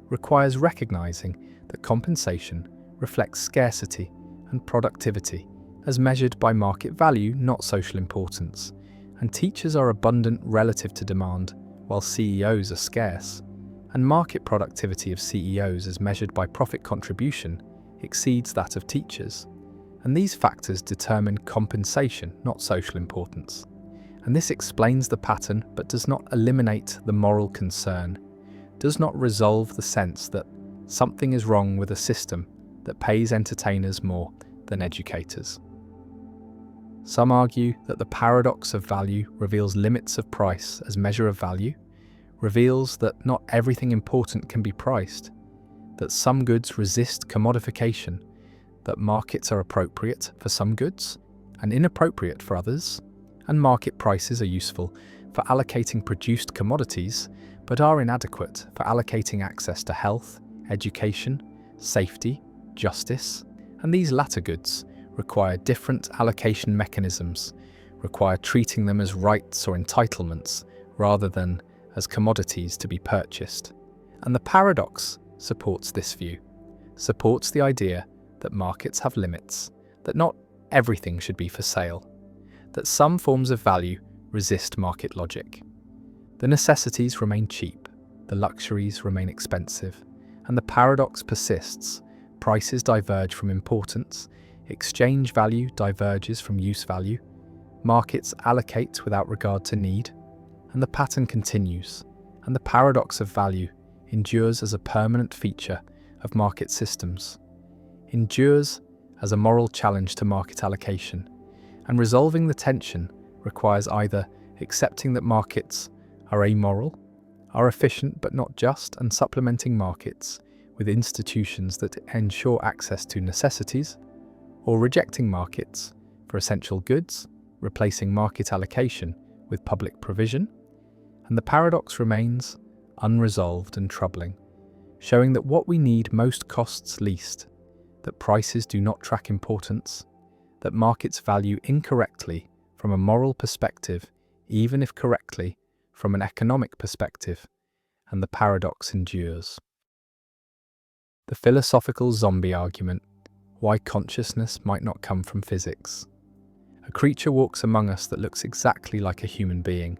requires recognising that compensation reflects scarcity and productivity as measured by market value, not social importance, and teachers are abundant relative to demand, while CEOs are scarce, and market productivity of CEOs as measured by profit contribution exceeds that of teachers. And these factors determine compensation, not social importance. And this explains the pattern but does not eliminate the moral concern, does not resolve the sense that something is wrong with a system that pays entertainers more than educators. Some argue that the paradox of value reveals limits of price as measure of value, reveals that not everything important can be priced, that some goods resist commodification, that markets are appropriate for some goods and inappropriate for others, and market prices are useful for allocating produced commodities but are inadequate for allocating access to health, education, safety, justice, and these latter goods require different allocation mechanisms, require treating them as rights or entitlements rather than as commodities to be purchased. And the paradox supports this view, supports the idea that markets have limits, that not everything should be for sale, that some forms of value resist market logic. The necessities remain cheap, the luxuries remain expensive, and the paradox persists. Prices diverge from importance, exchange value diverges from use value, markets allocate without regard to need, and the pattern continues, and the paradox of value endures as a permanent feature of market systems, endures as a moral challenge to market allocation, and resolving the tension requires either accepting that markets are amoral, are efficient but not just, and supplementing markets with institutions that ensure access to necessities, or rejecting markets for essential goods, replacing market allocation with public provision. And the paradox remains unresolved and troubling, showing that what we need most costs least, that prices do not track importance, that markets value incorrectly from a moral perspective, even if correctly from an economic perspective, and the paradox endures. The philosophical zombie argument, why consciousness might not come from physics. A creature walks among us that looks exactly like a human being,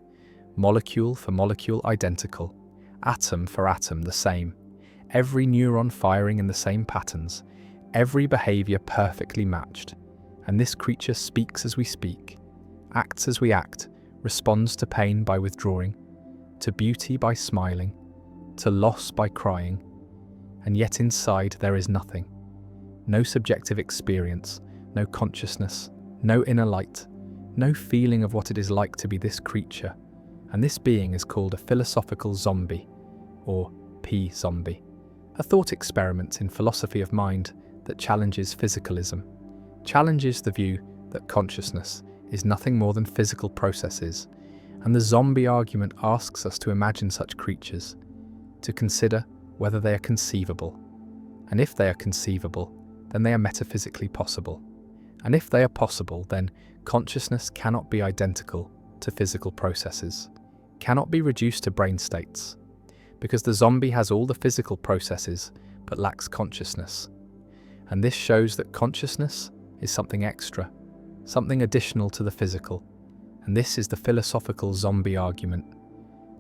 molecule for molecule identical, atom for atom the same, every neuron firing in the same patterns, every behavior perfectly matched. And this creature speaks as we speak, acts as we act, responds to pain by withdrawing, to beauty by smiling, to loss by crying, and yet inside there is nothing. No subjective experience, no consciousness, no inner light, no feeling of what it is like to be this creature, and this being is called a philosophical zombie, or P-zombie, a thought experiment in philosophy of mind that challenges physicalism, challenges the view that consciousness is nothing more than physical processes, and the zombie argument asks us to imagine such creatures, to consider whether they are conceivable, and if they are conceivable, then they are metaphysically possible, and if they are possible, then consciousness cannot be identical to physical processes, cannot be reduced to brain states, because the zombie has all the physical processes but lacks consciousness. And this shows that consciousness is something extra, something additional to the physical, and this is the philosophical zombie argument,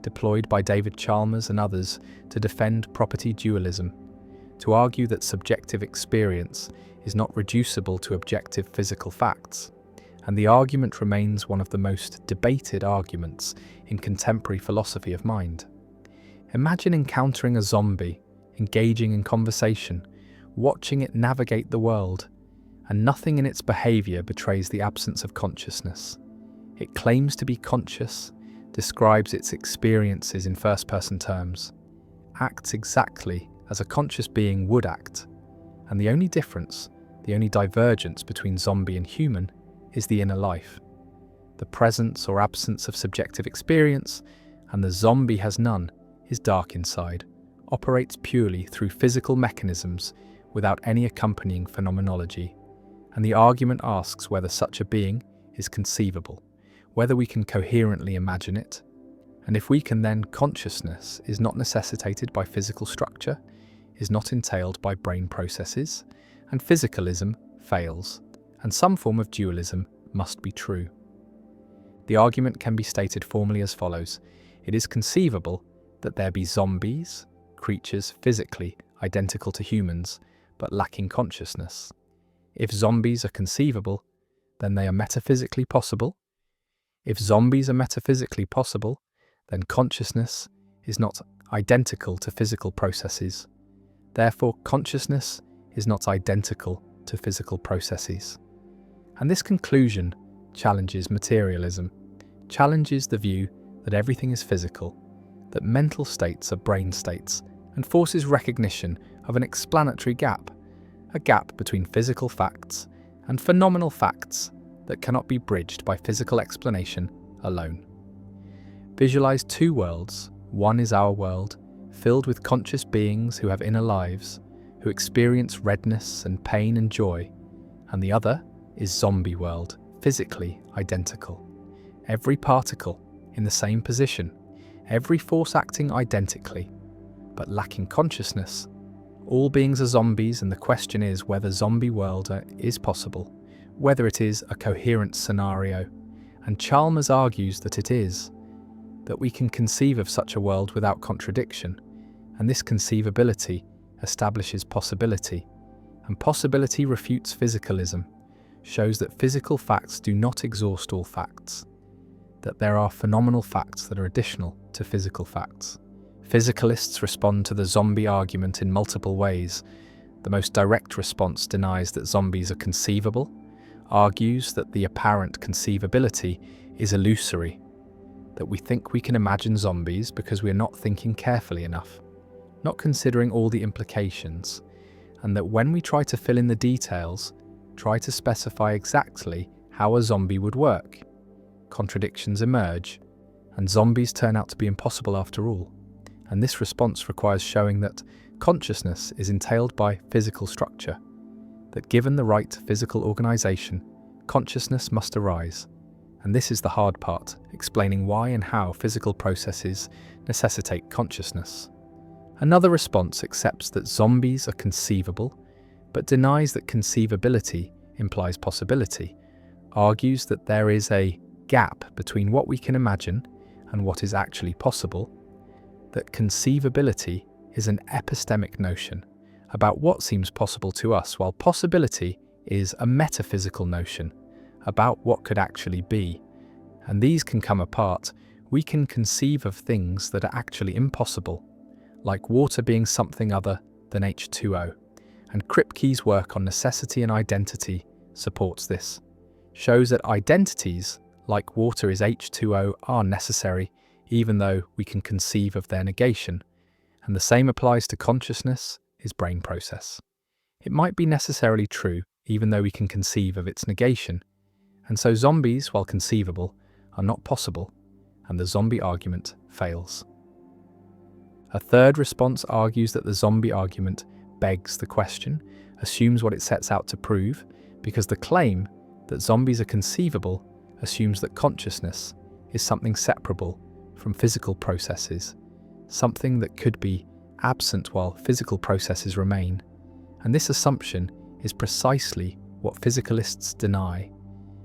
deployed by David Chalmers and others to defend property dualism, to argue that subjective experience is not reducible to objective physical facts, and the argument remains one of the most debated arguments in contemporary philosophy of mind. Imagine encountering a zombie, engaging in conversation, watching it navigate the world, and nothing in its behavior betrays the absence of consciousness. It claims to be conscious, describes its experiences in first-person terms, acts exactly as a conscious being would act, and the only difference, the only divergence between zombie and human is the inner life, the presence or absence of subjective experience, and the zombie has none, is dark inside, operates purely through physical mechanisms without any accompanying phenomenology, and the argument asks whether such a being is conceivable, whether we can coherently imagine it, and if we can, then consciousness is not necessitated by physical structure, is not entailed by brain processes, and physicalism fails, and some form of dualism must be true. The argument can be stated formally as follows. It is conceivable that there be zombies, creatures physically identical to humans, but lacking consciousness. If zombies are conceivable, then they are metaphysically possible. If zombies are metaphysically possible, then consciousness is not identical to physical processes. Therefore, consciousness is not identical to physical processes. And this conclusion challenges materialism, challenges the view that everything is physical, that mental states are brain states, and forces recognition of an explanatory gap, a gap between physical facts and phenomenal facts that cannot be bridged by physical explanation alone. Visualize two worlds. One is our world, filled with conscious beings who have inner lives, who experience redness and pain and joy, and the other is zombie world, physically identical. Every particle in the same position, every force acting identically, but lacking consciousness. All beings are zombies, and the question is whether zombie world is possible, whether it is a coherent scenario, and Chalmers argues that it is, that we can conceive of such a world without contradiction, and this conceivability establishes possibility, and possibility refutes physicalism, shows that physical facts do not exhaust all facts, that there are phenomenal facts that are additional to physical facts. Physicalists respond to the zombie argument in multiple ways. The most direct response denies that zombies are conceivable, argues that the apparent conceivability is illusory, that we think we can imagine zombies because we are not thinking carefully enough, not considering all the implications, and that when we try to fill in the details, try to specify exactly how a zombie would work, contradictions emerge, and zombies turn out to be impossible after all. And this response requires showing that consciousness is entailed by physical structure, that given the right physical organization, consciousness must arise. And this is the hard part, explaining why and how physical processes necessitate consciousness. Another response accepts that zombies are conceivable, but denies that conceivability implies possibility, argues that there is a gap between what we can imagine and what is actually possible, that conceivability is an epistemic notion about what seems possible to us, while possibility is a metaphysical notion about what could actually be. And these can come apart. We can conceive of things that are actually impossible, like water being something other than H2O. And Kripke's work on necessity and identity supports this, shows that identities, like water is H2O, are necessary, even though we can conceive of their negation. And the same applies to consciousness, is brain process. It might be necessarily true, even though we can conceive of its negation. And so zombies, while conceivable, are not possible, and the zombie argument fails. A third response argues that the zombie argument begs the question, assumes what it sets out to prove, because the claim that zombies are conceivable assumes that consciousness is something separable from physical processes, something that could be absent while physical processes remain. And this assumption is precisely what physicalists deny.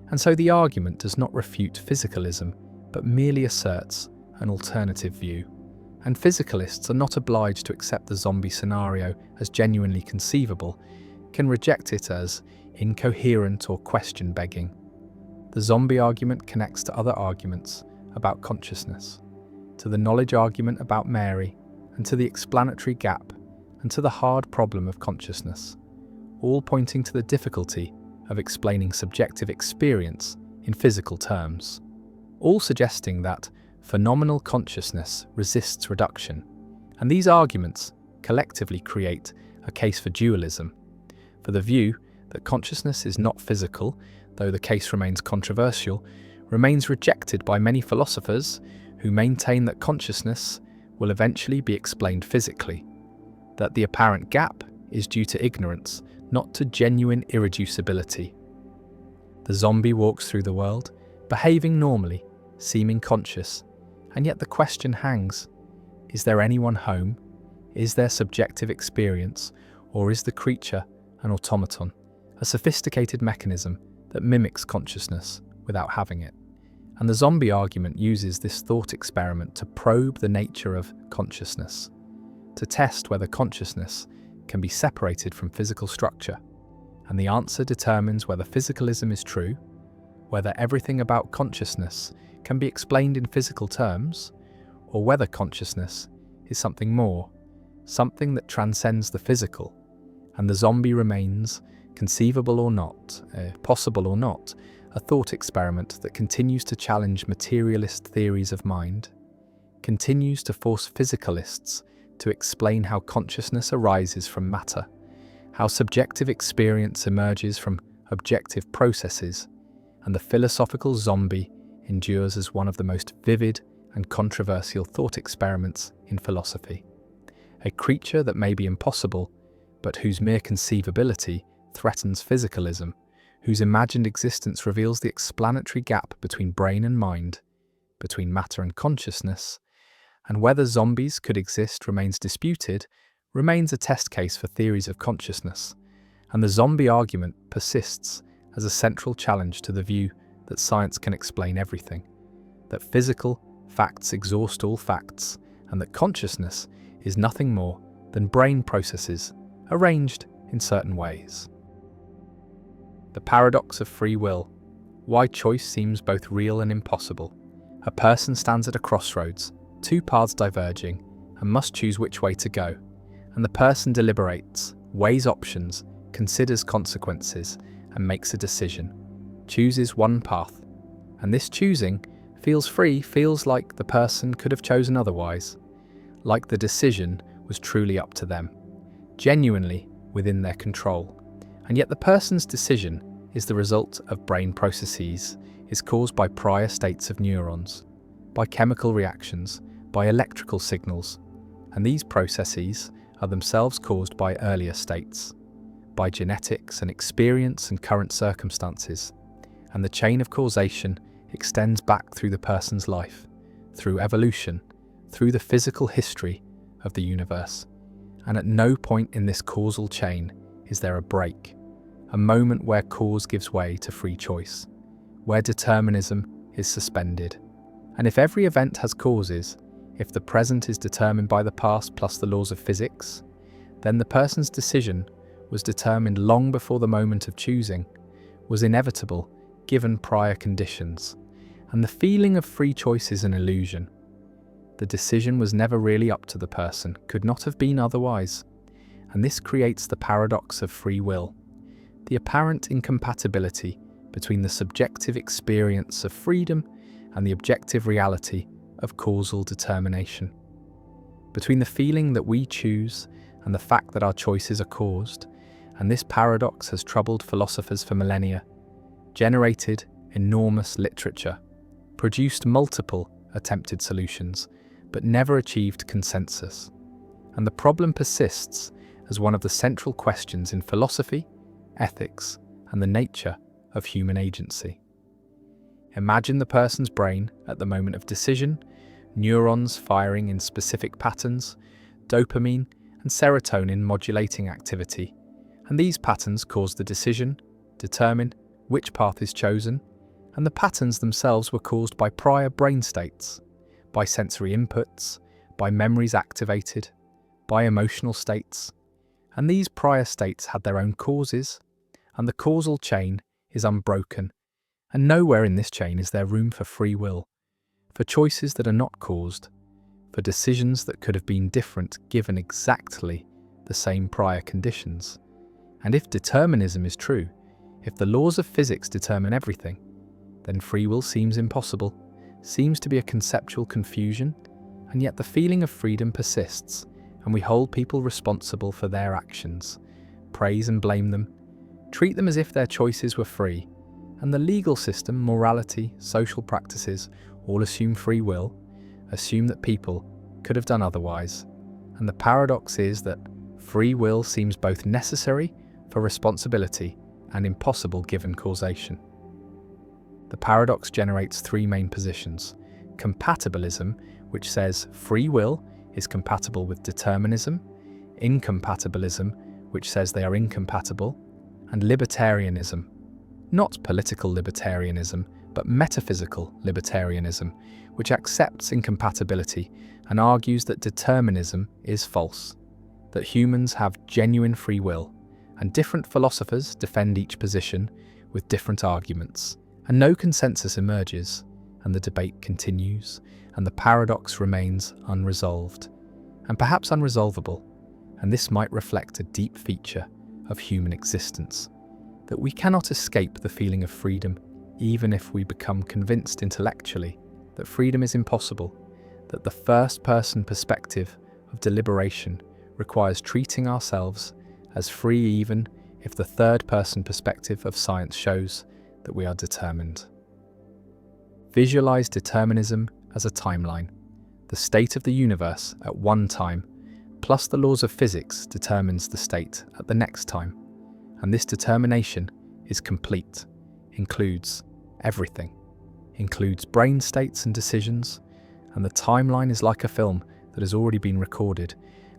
And so the argument does not refute physicalism, but merely asserts an alternative view. And physicalists are not obliged to accept the zombie scenario as genuinely conceivable, can reject it as incoherent or question-begging. The zombie argument connects to other arguments about consciousness, to the knowledge argument about Mary, and to the explanatory gap, and to the hard problem of consciousness, all pointing to the difficulty of explaining subjective experience in physical terms, all suggesting that phenomenal consciousness resists reduction. And these arguments collectively create a case for dualism, for the view that consciousness is not physical, though the case remains controversial, remains rejected by many philosophers who maintain that consciousness will eventually be explained physically, that the apparent gap is due to ignorance, not to genuine irreducibility. The zombie walks through the world, behaving normally, seeming conscious, and yet the question hangs, is there anyone home? Is there subjective experience? Or is the creature an automaton, a sophisticated mechanism that mimics consciousness without having it? And the zombie argument uses this thought experiment to probe the nature of consciousness, to test whether consciousness can be separated from physical structure. And the answer determines whether physicalism is true, whether everything about consciousness can be explained in physical terms, or whether consciousness is something more, something that transcends the physical. And the zombie remains, conceivable or not, possible or not, a thought experiment that continues to challenge materialist theories of mind, continues to force physicalists to explain how consciousness arises from matter, how subjective experience emerges from objective processes, and the philosophical zombie endures as one of the most vivid and controversial thought experiments in philosophy. A creature that may be impossible, but whose mere conceivability threatens physicalism, whose imagined existence reveals the explanatory gap between brain and mind, between matter and consciousness, and whether zombies could exist remains disputed, remains a test case for theories of consciousness, and the zombie argument persists as a central challenge to the view that science can explain everything, that physical facts exhaust all facts, and that consciousness is nothing more than brain processes arranged in certain ways. The paradox of free will, why choice seems both real and impossible. A person stands at a crossroads, two paths diverging, and must choose which way to go. And the person deliberates, weighs options, considers consequences, and makes a decision, chooses one path. And this choosing feels free, feels like the person could have chosen otherwise, like the decision was truly up to them, genuinely within their control. And yet the person's decision is the result of brain processes, is caused by prior states of neurons, by chemical reactions, by electrical signals, and these processes are themselves caused by earlier states, by genetics and experience and current circumstances, and the chain of causation extends back through the person's life, through evolution, through the physical history of the universe. And at no point in this causal chain is there a break, a moment where cause gives way to free choice, where determinism is suspended. And if every event has causes, if the present is determined by the past plus the laws of physics, then the person's decision was determined long before the moment of choosing, was inevitable given prior conditions. And the feeling of free choice is an illusion. The decision was never really up to the person, could not have been otherwise. And this creates the paradox of free will, the apparent incompatibility between the subjective experience of freedom and the objective reality of causal determination, between the feeling that we choose and the fact that our choices are caused. And this paradox has troubled philosophers for millennia, generated enormous literature, produced multiple attempted solutions, but never achieved consensus. And the problem persists as one of the central questions in philosophy, ethics, and the nature of human agency. Imagine the person's brain at the moment of decision, neurons firing in specific patterns, dopamine and serotonin modulating activity, and these patterns cause the decision, determine which path is chosen, and the patterns themselves were caused by prior brain states, by sensory inputs, by memories activated, by emotional states, and these prior states had their own causes, and the causal chain is unbroken, and nowhere in this chain is there room for free will, for choices that are not caused, for decisions that could have been different given exactly the same prior conditions. And if determinism is true, if the laws of physics determine everything, then free will seems impossible, seems to be a conceptual confusion, and yet the feeling of freedom persists, and we hold people responsible for their actions, praise and blame them, treat them as if their choices were free, and the legal system, morality, social practices all assume free will, assume that people could have done otherwise. And the paradox is that free will seems both necessary for responsibility and impossible given causation. The paradox generates three main positions: compatibilism, which says free will is compatible with determinism, incompatibilism, which says they are incompatible, and libertarianism, not political libertarianism, but metaphysical libertarianism, which accepts incompatibility and argues that determinism is false, that humans have genuine free will, and different philosophers defend each position with different arguments, and no consensus emerges, and the debate continues, and the paradox remains unresolved, and perhaps unresolvable, and this might reflect a deep feature of human existence, that we cannot escape the feeling of freedom even if we become convinced intellectually that freedom is impossible, that the first-person perspective of deliberation requires treating ourselves as free even if the third-person perspective of science shows that we are determined. Visualize determinism as a timeline. The state of the universe at one time, plus the laws of physics, determines the state at the next time. And this determination is complete, includes everything, includes brain states and decisions, and the timeline is like a film that has already been recorded,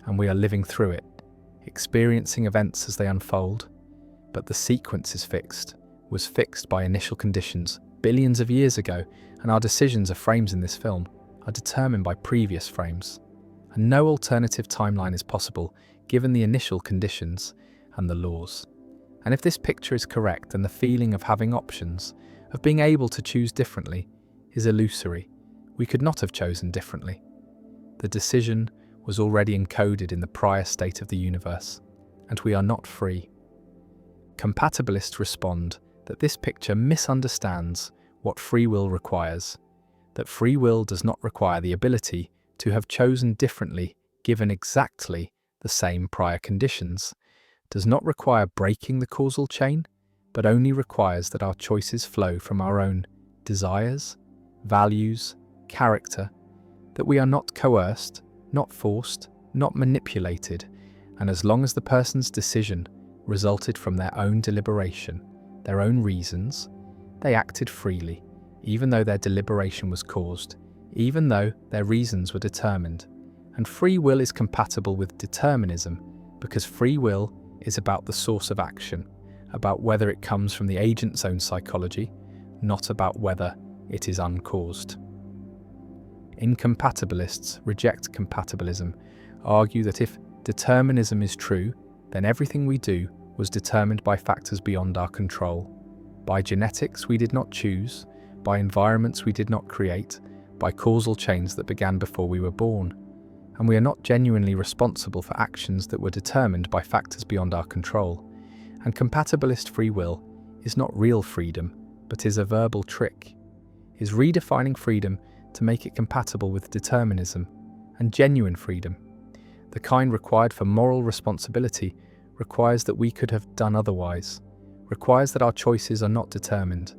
and we are living through it, experiencing events as they unfold. But the sequence is fixed, was fixed by initial conditions billions of years ago, and our decisions are frames in this film, are determined by previous frames. And no alternative timeline is possible given the initial conditions and the laws. And if this picture is correct, then the feeling of having options, of being able to choose differently, is illusory. We could not have chosen differently. The decision was already encoded in the prior state of the universe, and we are not free. Compatibilists respond that this picture misunderstands what free will requires, that free will does not require the ability to have chosen differently given exactly the same prior conditions, does not require breaking the causal chain, but only requires that our choices flow from our own desires, values, character, that we are not coerced, not forced, not manipulated, and as long as the person's decision resulted from their own deliberation, their own reasons, they acted freely, even though their deliberation was caused, even though their reasons were determined. And free will is compatible with determinism because free will is about the source of action, about whether it comes from the agent's own psychology, not about whether it is uncaused. Incompatibilists reject compatibilism, argue that if determinism is true, then everything we do was determined by factors beyond our control, by genetics we did not choose, by environments we did not create, by causal chains that began before we were born, and we are not genuinely responsible for actions that were determined by factors beyond our control. And compatibilist free will is not real freedom, but is a verbal trick, is redefining freedom to make it compatible with determinism, and genuine freedom, the kind required for moral responsibility, requires that we could have done otherwise, requires that our choices are not determined.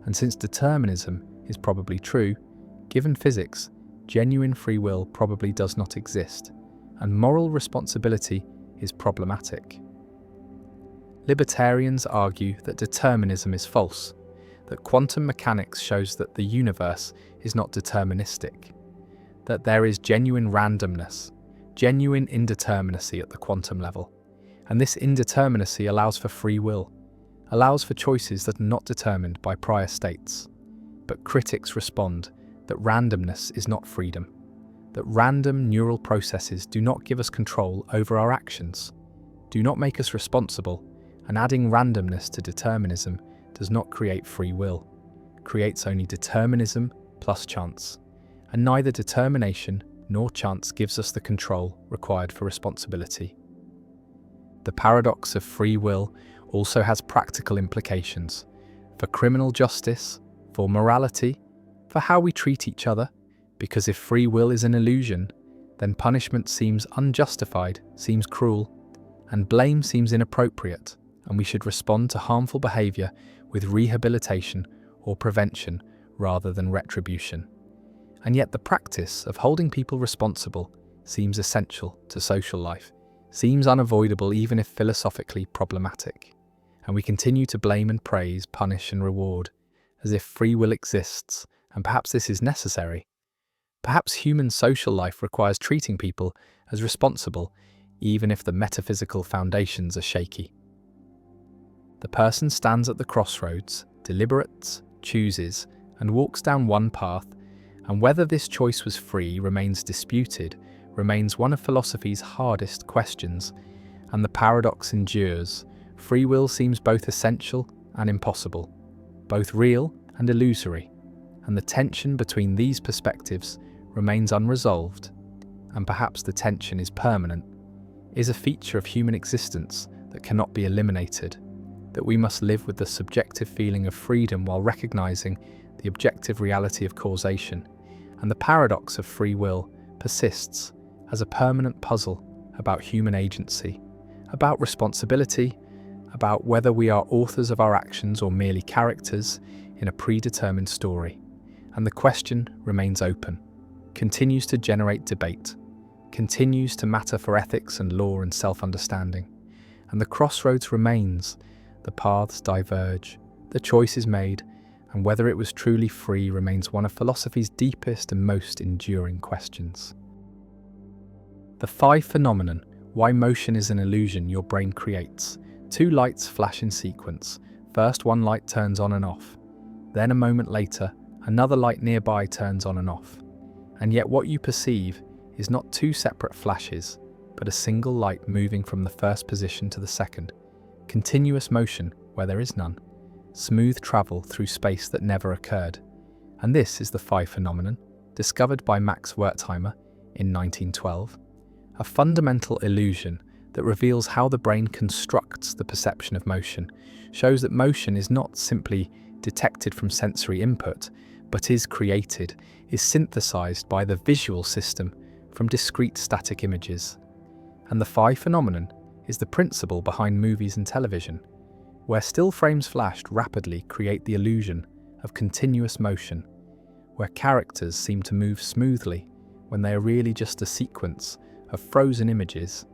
And since determinism is probably true, given physics, genuine free will probably does not exist, and moral responsibility is problematic. Libertarians argue that determinism is false, that quantum mechanics shows that the universe is not deterministic, that there is genuine randomness, genuine indeterminacy at the quantum level, and this indeterminacy allows for free will, allows for choices that are not determined by prior states. But critics respond that randomness is not freedom, that random neural processes do not give us control over our actions, do not make us responsible, and adding randomness to determinism does not create free will, creates only determinism plus chance, and neither determination nor chance gives us the control required for responsibility. The paradox of free will also has practical implications for criminal justice, for morality, for how we treat each other, because if free will is an illusion, then punishment seems unjustified, seems cruel, and blame seems inappropriate, and we should respond to harmful behaviour with rehabilitation or prevention rather than retribution. And yet the practice of holding people responsible seems essential to social life, seems unavoidable even if philosophically problematic, and we continue to blame and praise, punish and reward, as if free will exists, and perhaps this is necessary. Perhaps human social life requires treating people as responsible, even if the metaphysical foundations are shaky. The person stands at the crossroads, deliberates, chooses, and walks down one path, and whether this choice was free remains disputed, remains one of philosophy's hardest questions, and the paradox endures. Free will seems both essential and impossible, both real and illusory, and the tension between these perspectives remains unresolved, and perhaps the tension is permanent, is a feature of human existence that cannot be eliminated, that we must live with the subjective feeling of freedom while recognizing the objective reality of causation, and the paradox of free will persists as a permanent puzzle about human agency, about responsibility, about whether we are authors of our actions or merely characters in a predetermined story. And the question remains open, continues to generate debate, continues to matter for ethics and law and self-understanding. And the crossroads remains, the paths diverge, the choice is made, and whether it was truly free remains one of philosophy's deepest and most enduring questions. The Phi phenomenon, why motion is an illusion your brain creates. Two lights flash in sequence. First, one light turns on and off. Then a moment later, another light nearby turns on and off. And yet what you perceive is not two separate flashes, but a single light moving from the first position to the second. Continuous motion where there is none. Smooth travel through space that never occurred. And this is the Phi phenomenon, discovered by Max Wertheimer in 1912. A fundamental illusion that reveals how the brain constructs the perception of motion, shows that motion is not simply detected from sensory input, but is created, is synthesized by the visual system from discrete static images. And the Phi phenomenon is the principle behind movies and television, where still frames flashed rapidly create the illusion of continuous motion, where characters seem to move smoothly when they are really just a sequence of frozen images.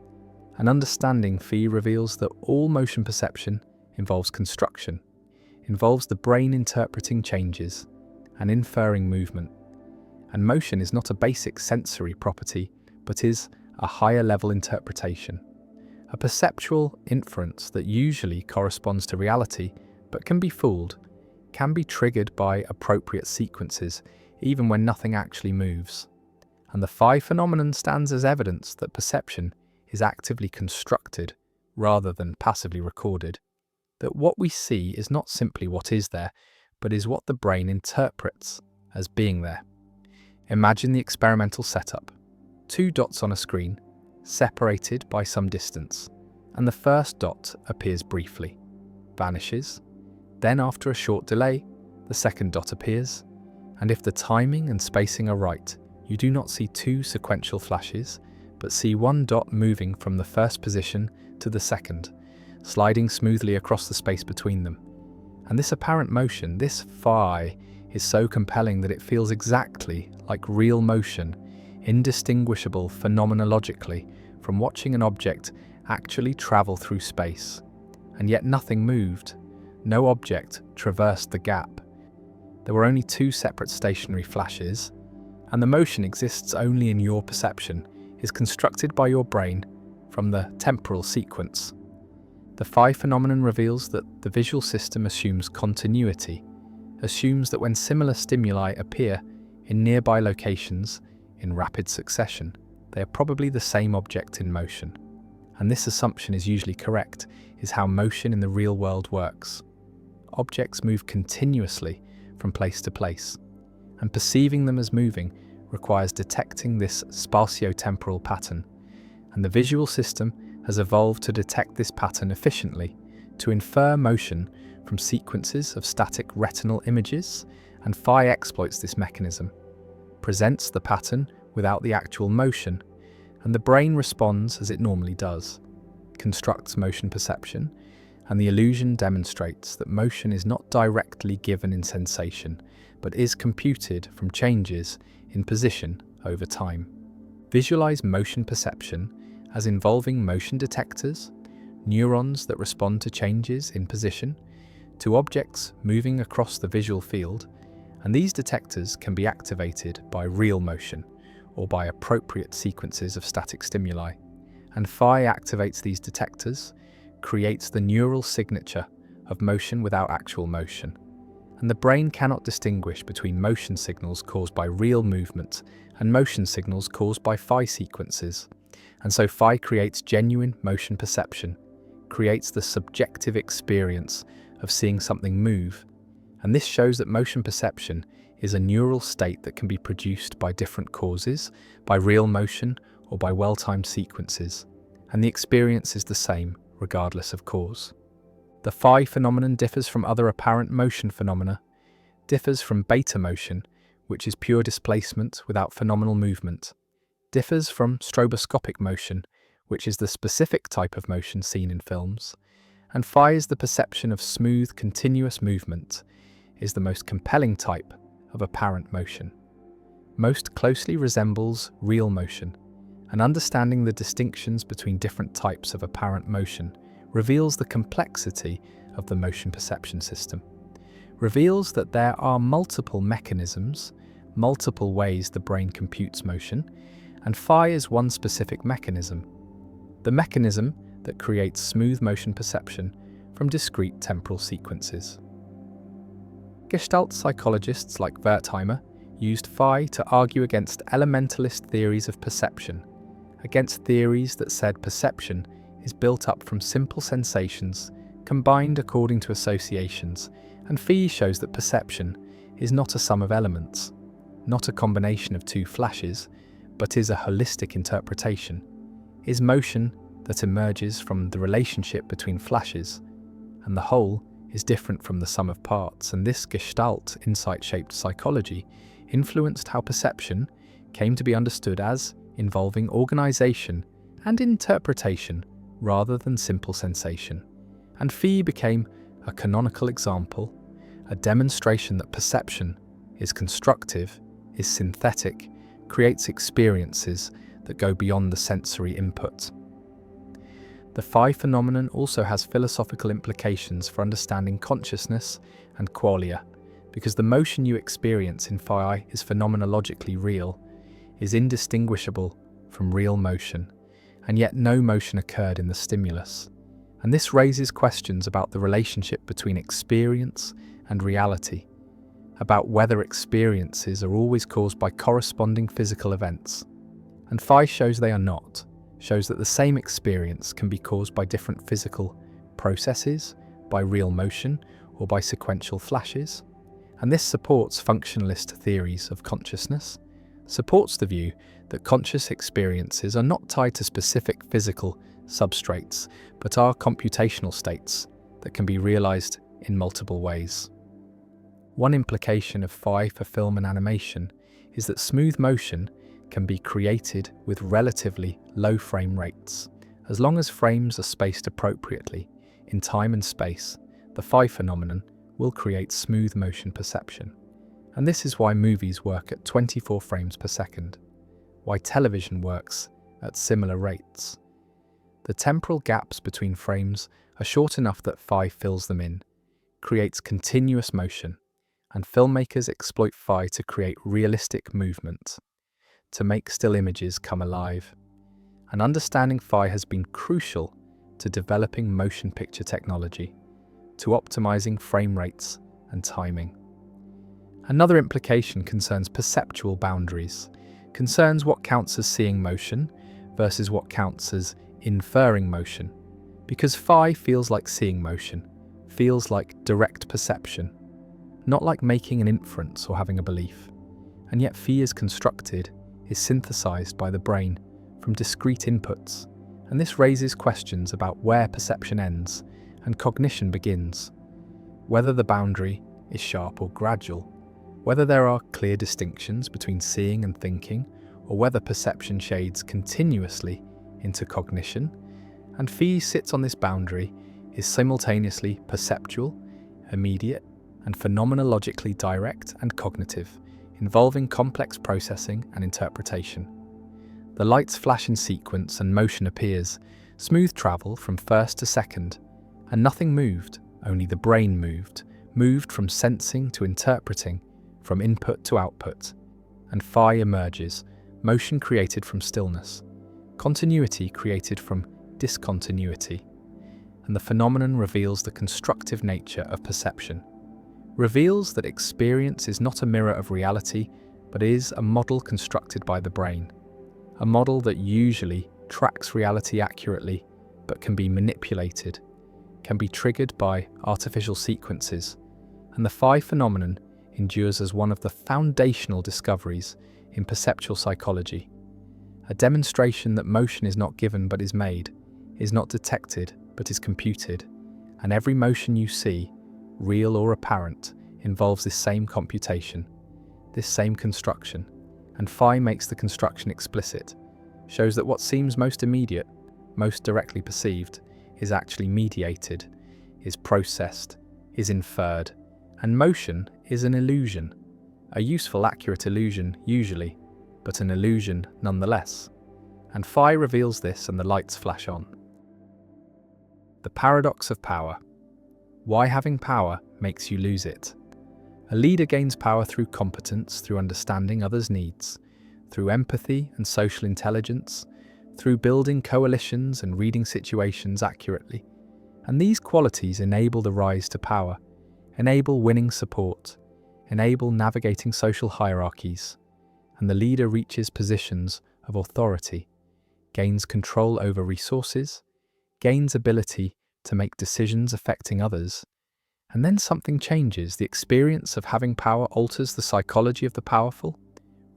An understanding Phi reveals that all motion perception involves construction, involves the brain interpreting changes and inferring movement. And motion is not a basic sensory property, but is a higher level interpretation. A perceptual inference that usually corresponds to reality, but can be fooled, can be triggered by appropriate sequences, even when nothing actually moves. And the Phi phenomenon stands as evidence that perception is actively constructed rather than passively recorded, that what we see is not simply what is there, but is what the brain interprets as being there. Imagine the experimental setup. Two dots on a screen, separated by some distance, and the first dot appears briefly, vanishes, then after a short delay, the second dot appears, and if the timing and spacing are right, you do not see two sequential flashes, but see one dot moving from the first position to the second, sliding smoothly across the space between them. And this apparent motion, this Phi, is so compelling that it feels exactly like real motion, indistinguishable phenomenologically from watching an object actually travel through space. And yet nothing moved. No object traversed the gap. There were only two separate stationary flashes, and the motion exists only in your perception, is constructed by your brain from the temporal sequence. The Phi phenomenon reveals that the visual system assumes continuity, assumes that when similar stimuli appear in nearby locations in rapid succession, they are probably the same object in motion. And this assumption is usually correct, is how motion in the real world works. Objects move continuously from place to place, and perceiving them as moving requires detecting this spatio-temporal pattern, and the visual system has evolved to detect this pattern efficiently, to infer motion from sequences of static retinal images, and Phi exploits this mechanism, presents the pattern without the actual motion, and the brain responds as it normally does, constructs motion perception, and the illusion demonstrates that motion is not directly given in sensation, but is computed from changes in position over time. Visualize motion perception as involving motion detectors, neurons that respond to changes in position, to objects moving across the visual field, and these detectors can be activated by real motion or by appropriate sequences of static stimuli. And Phi activates these detectors, creates the neural signature of motion without actual motion. and the brain cannot distinguish between motion signals caused by real movement and motion signals caused by phi sequences. And so phi creates genuine motion perception, creates the subjective experience of seeing something move. And this shows that motion perception is a neural state that can be produced by different causes, by real motion or by well-timed sequences. And the experience is the same, regardless of cause. The phi phenomenon differs from other apparent motion phenomena, differs from beta motion, which is pure displacement without phenomenal movement, differs from stroboscopic motion, which is the specific type of motion seen in films, and phi is the perception of smooth, continuous movement, is the most compelling type of apparent motion. Most closely resembles real motion, and understanding the distinctions between different types of apparent motion reveals the complexity of the motion perception system, reveals that there are multiple mechanisms, multiple ways the brain computes motion, and phi is one specific mechanism, the mechanism that creates smooth motion perception from discrete temporal sequences. Gestalt psychologists like Wertheimer used phi to argue against elementalist theories of perception, against theories that said perception is built up from simple sensations combined according to associations, and phi shows that perception is not a sum of elements, not a combination of two flashes, but is a holistic interpretation, is motion that emerges from the relationship between flashes, and the whole is different from the sum of parts. And this Gestalt insight-shaped psychology influenced how perception came to be understood as involving organization and interpretation rather than simple sensation. And phi became a canonical example, a demonstration that perception is constructive, is synthetic, creates experiences that go beyond the sensory input. The phi phenomenon also has philosophical implications for understanding consciousness and qualia, because the motion you experience in phi is phenomenologically real, is indistinguishable from real motion, and yet no motion occurred in the stimulus. And this raises questions about the relationship between experience and reality, about whether experiences are always caused by corresponding physical events. And phi shows they are not, shows that the same experience can be caused by different physical processes, by real motion, or by sequential flashes. And this supports functionalist theories of consciousness, supports the view that conscious experiences are not tied to specific physical substrates, but are computational states that can be realized in multiple ways. One implication of phi for film and animation is that smooth motion can be created with relatively low frame rates. As long as frames are spaced appropriately in time and space, the phi phenomenon will create smooth motion perception. And this is why movies work at 24 frames per second, why television works at similar rates. The temporal gaps between frames are short enough that phi fills them in, creates continuous motion, and filmmakers exploit phi to create realistic movement, to make still images come alive. And understanding phi has been crucial to developing motion picture technology, to optimizing frame rates and timing. Another implication concerns perceptual boundaries, concerns what counts as seeing motion versus what counts as inferring motion, because phi feels like seeing motion, feels like direct perception, not like making an inference or having a belief. And yet phi is constructed, is synthesized by the brain from discrete inputs, and this raises questions about where perception ends and cognition begins, whether the boundary is sharp or gradual, whether there are clear distinctions between seeing and thinking, or whether perception shades continuously into cognition. And phi sits on this boundary, is simultaneously perceptual, immediate, and phenomenologically direct and cognitive, involving complex processing and interpretation. The lights flash in sequence and motion appears, smooth travel from first to second, and nothing moved, only the brain moved from sensing to interpreting, from input to output. And phi emerges, motion created from stillness, continuity created from discontinuity. And the phenomenon reveals the constructive nature of perception, reveals that experience is not a mirror of reality, but is a model constructed by the brain. A model that usually tracks reality accurately, but can be manipulated, can be triggered by artificial sequences, and the phi phenomenon endures as one of the foundational discoveries in perceptual psychology. A demonstration that motion is not given but is made, is not detected but is computed, and every motion you see, real or apparent, involves this same computation, this same construction, and phi makes the construction explicit, shows that what seems most immediate, most directly perceived, is actually mediated, is processed, is inferred, and motion is an illusion, a useful, accurate illusion usually, but an illusion nonetheless. And phi reveals this and the lights flash on. The paradox of power. Why having power makes you lose it. A leader gains power through competence, through understanding others' needs, through empathy and social intelligence, through building coalitions and reading situations accurately. And these qualities enable the rise to power, enable winning support, enable navigating social hierarchies, and the leader reaches positions of authority, gains control over resources, gains ability to make decisions affecting others, and then something changes. The experience of having power alters the psychology of the powerful,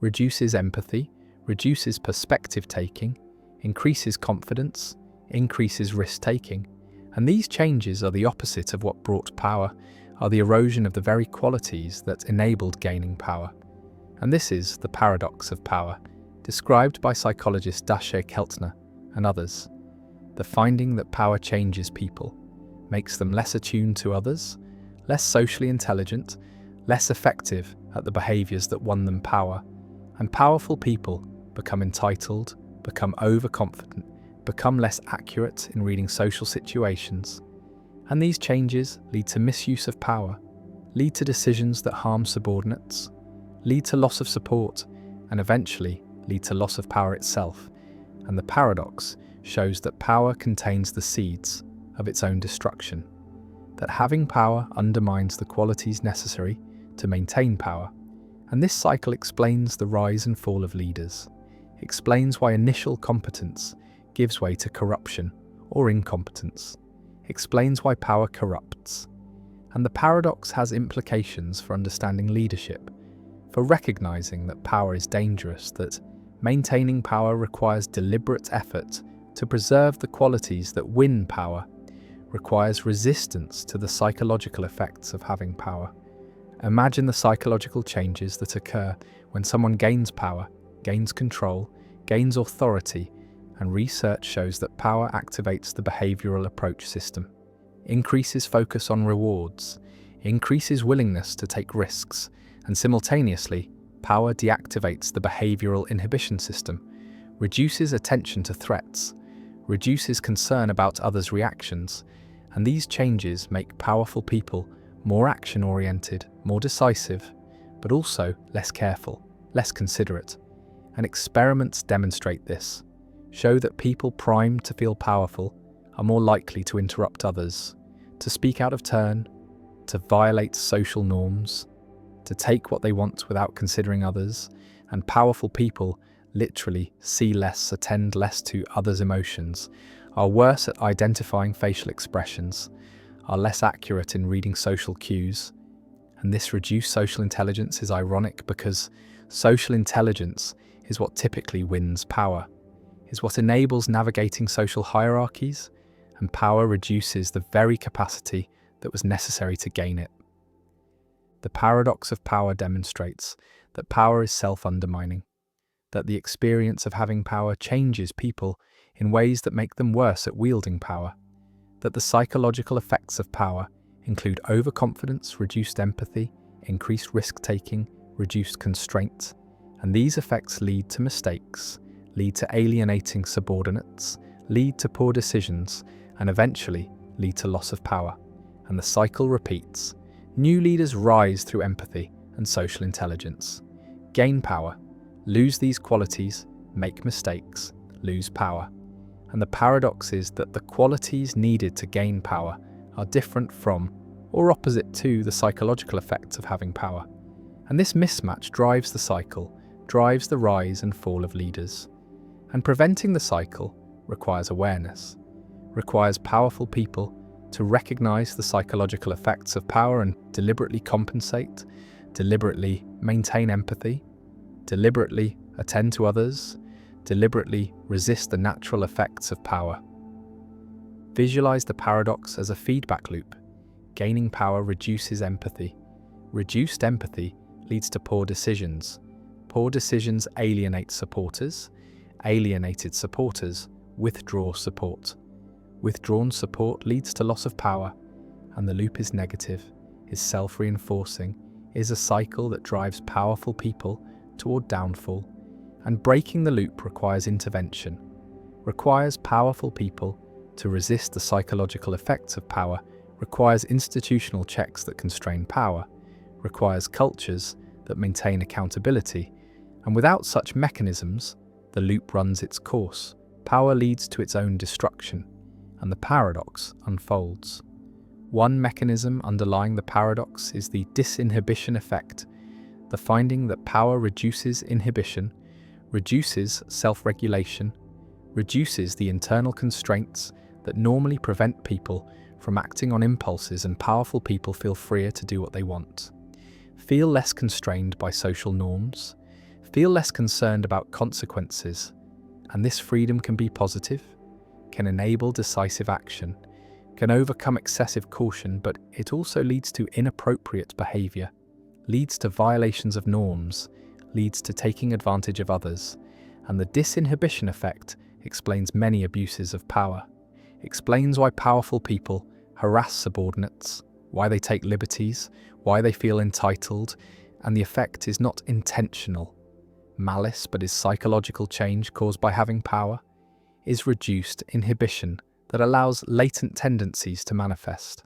reduces empathy, reduces perspective taking, increases confidence, increases risk taking, and these changes are the opposite of what brought power, are the erosion of the very qualities that enabled gaining power. And this is the paradox of power, described by psychologist Dacher Keltner and others. The finding that power changes people, makes them less attuned to others, less socially intelligent, less effective at the behaviours that won them power, and powerful people become entitled, become overconfident, become less accurate in reading social situations. And these changes lead to misuse of power, lead to decisions that harm subordinates, lead to loss of support, and eventually lead to loss of power itself. And the paradox shows that power contains the seeds of its own destruction, that having power undermines the qualities necessary to maintain power. And this cycle explains the rise and fall of leaders, explains why initial competence gives way to corruption or incompetence, explains why power corrupts. And the paradox has implications for understanding leadership, for recognizing that power is dangerous, that maintaining power requires deliberate effort to preserve the qualities that win power, requires resistance to the psychological effects of having power. Imagine the psychological changes that occur when someone gains power, gains control, gains authority, and research shows that power activates the behavioral approach system, increases focus on rewards, increases willingness to take risks, and simultaneously, power deactivates the behavioral inhibition system, reduces attention to threats, reduces concern about others' reactions, and these changes make powerful people more action-oriented, more decisive, but also less careful, less considerate. And experiments demonstrate this, show that people primed to feel powerful are more likely to interrupt others, to speak out of turn, to violate social norms, to take what they want without considering others, and powerful people literally see less, attend less to others' emotions, are worse at identifying facial expressions, are less accurate in reading social cues. And this reduced social intelligence is ironic because social intelligence is what typically wins power, is what enables navigating social hierarchies, and power reduces the very capacity that was necessary to gain it. The paradox of power demonstrates that power is self-undermining, that the experience of having power changes people in ways that make them worse at wielding power, that the psychological effects of power include overconfidence, reduced empathy, increased risk-taking, reduced constraint, and these effects lead to mistakes, lead to alienating subordinates, lead to poor decisions, and eventually lead to loss of power. And the cycle repeats. New leaders rise through empathy and social intelligence, gain power, lose these qualities, make mistakes, lose power. And the paradox is that the qualities needed to gain power are different from or opposite to the psychological effects of having power. And this mismatch drives the cycle, drives the rise and fall of leaders. And preventing the cycle requires awareness, requires powerful people to recognize the psychological effects of power and deliberately compensate, deliberately maintain empathy, deliberately attend to others, deliberately resist the natural effects of power. Visualize the paradox as a feedback loop. Gaining power reduces empathy. Reduced empathy leads to poor decisions. Poor decisions alienate supporters. Alienated supporters withdraw support. Withdrawn support leads to loss of power, and the loop is negative, is self-reinforcing, is a cycle that drives powerful people toward downfall. And breaking the loop requires intervention, requires powerful people to resist the psychological effects of power, requires institutional checks that constrain power, requires cultures that maintain accountability, and without such mechanisms, the loop runs its course. Power leads to its own destruction, and the paradox unfolds. One mechanism underlying the paradox is the disinhibition effect, the finding that power reduces inhibition, reduces self-regulation, reduces the internal constraints that normally prevent people from acting on impulses, and powerful people feel freer to do what they want. Feel less constrained by social norms, feel less concerned about consequences, and this freedom can be positive, can enable decisive action, can overcome excessive caution, but it also leads to inappropriate behavior, leads to violations of norms, leads to taking advantage of others, and the disinhibition effect explains many abuses of power, explains why powerful people harass subordinates, why they take liberties, why they feel entitled, and the effect is not intentional. Malice, but is psychological change caused by having power, is reduced inhibition that allows latent tendencies to manifest.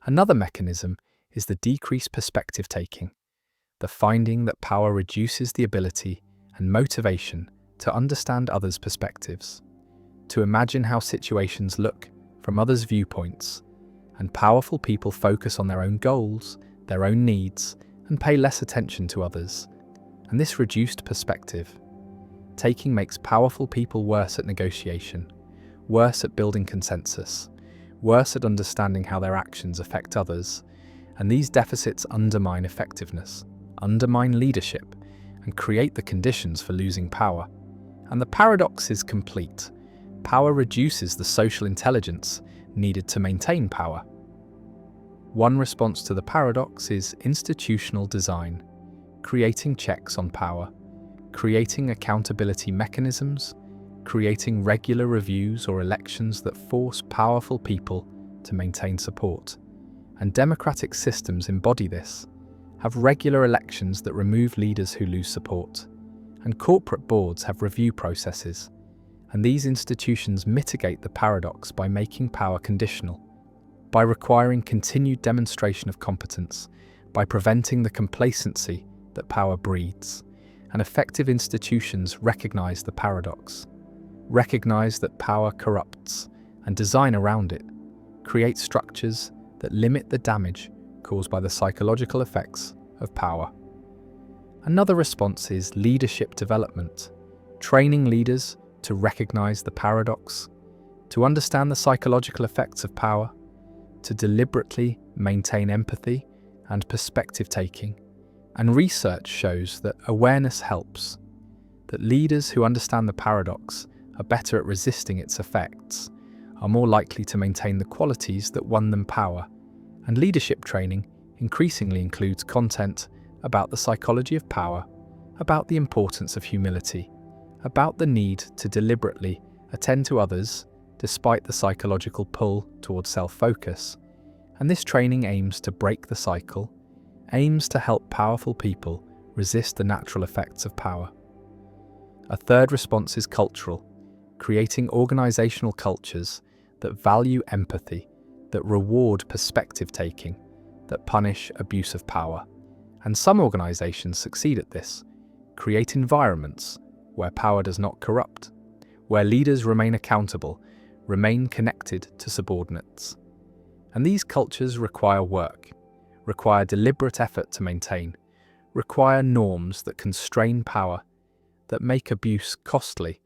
Another mechanism is the decreased perspective taking, the finding that power reduces the ability and motivation to understand others' perspectives, to imagine how situations look from others' viewpoints, and powerful people focus on their own goals, their own needs, and pay less attention to others. And this reduced perspective taking makes powerful people worse at negotiation, worse at building consensus, worse at understanding how their actions affect others, and these deficits undermine effectiveness, undermine leadership, and create the conditions for losing power. And the paradox is complete. Power reduces the social intelligence needed to maintain power. One response to the paradox is institutional design, creating checks on power, creating accountability mechanisms, creating regular reviews or elections that force powerful people to maintain support. And democratic systems embody this, have regular elections that remove leaders who lose support, and corporate boards have review processes. And these institutions mitigate the paradox by making power conditional, by requiring continued demonstration of competence, by preventing the complacency that power breeds. And effective institutions recognize the paradox, recognize that power corrupts, and design around it, create structures that limit the damage caused by the psychological effects of power. Another response is leadership development, training leaders to recognize the paradox, to understand the psychological effects of power, to deliberately maintain empathy and perspective taking. And research shows that awareness helps, that leaders who understand the paradox are better at resisting its effects, are more likely to maintain the qualities that won them power. And leadership training increasingly includes content about the psychology of power, about the importance of humility, about the need to deliberately attend to others despite the psychological pull towards self-focus. And this training aims to break the cycle, aims to help powerful people resist the natural effects of power. A third response is cultural, creating organizational cultures that value empathy, that reward perspective taking, that punish abuse of power. And some organizations succeed at this, create environments where power does not corrupt, where leaders remain accountable, remain connected to subordinates. And these cultures require work, require deliberate effort to maintain, require norms that constrain power, that make abuse costly,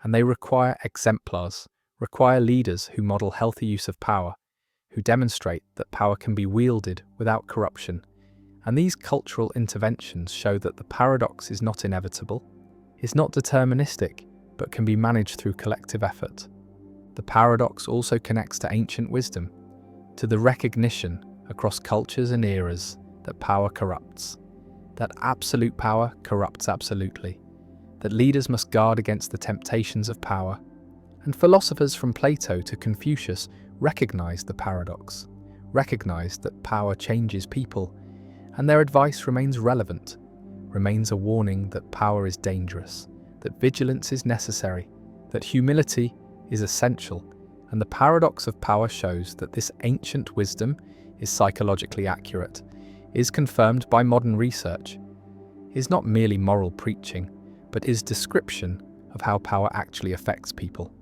and they require exemplars, require leaders who model healthy use of power, who demonstrate that power can be wielded without corruption. And these cultural interventions show that the paradox is not inevitable, is not deterministic, but can be managed through collective effort. The paradox also connects to ancient wisdom, to the recognition across cultures and eras that power corrupts, that absolute power corrupts absolutely, that leaders must guard against the temptations of power. And philosophers from Plato to Confucius recognized the paradox, recognized that power changes people, and their advice remains relevant, remains a warning that power is dangerous, that vigilance is necessary, that humility is essential, and the paradox of power shows that this ancient wisdom is psychologically accurate, is confirmed by modern research, is not merely moral preaching, but is description of how power actually affects people.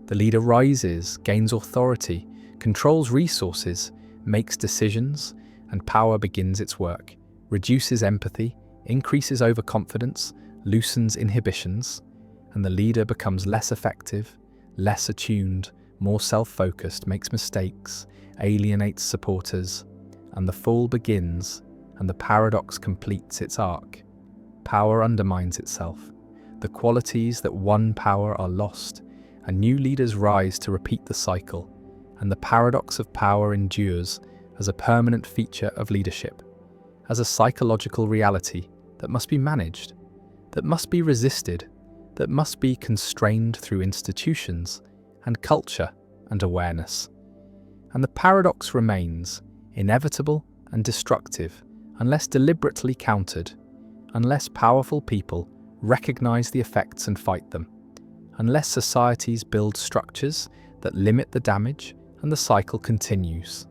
The leader rises, gains authority, controls resources, makes decisions, and power begins its work, reduces empathy, increases overconfidence, loosens inhibitions, and the leader becomes less effective, less attuned, more self-focused, makes mistakes, alienates supporters, and the fall begins, and the paradox completes its arc. Power undermines itself. The qualities that won power are lost, and new leaders rise to repeat the cycle, and the paradox of power endures as a permanent feature of leadership, as a psychological reality that must be managed, that must be resisted, that must be constrained through institutions and culture and awareness. And the paradox remains inevitable and destructive unless deliberately countered, unless powerful people recognize the effects and fight them, unless societies build structures that limit the damage and the cycle continues.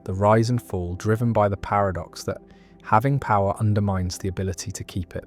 The rise and fall driven by the paradox that having power undermines the ability to keep it.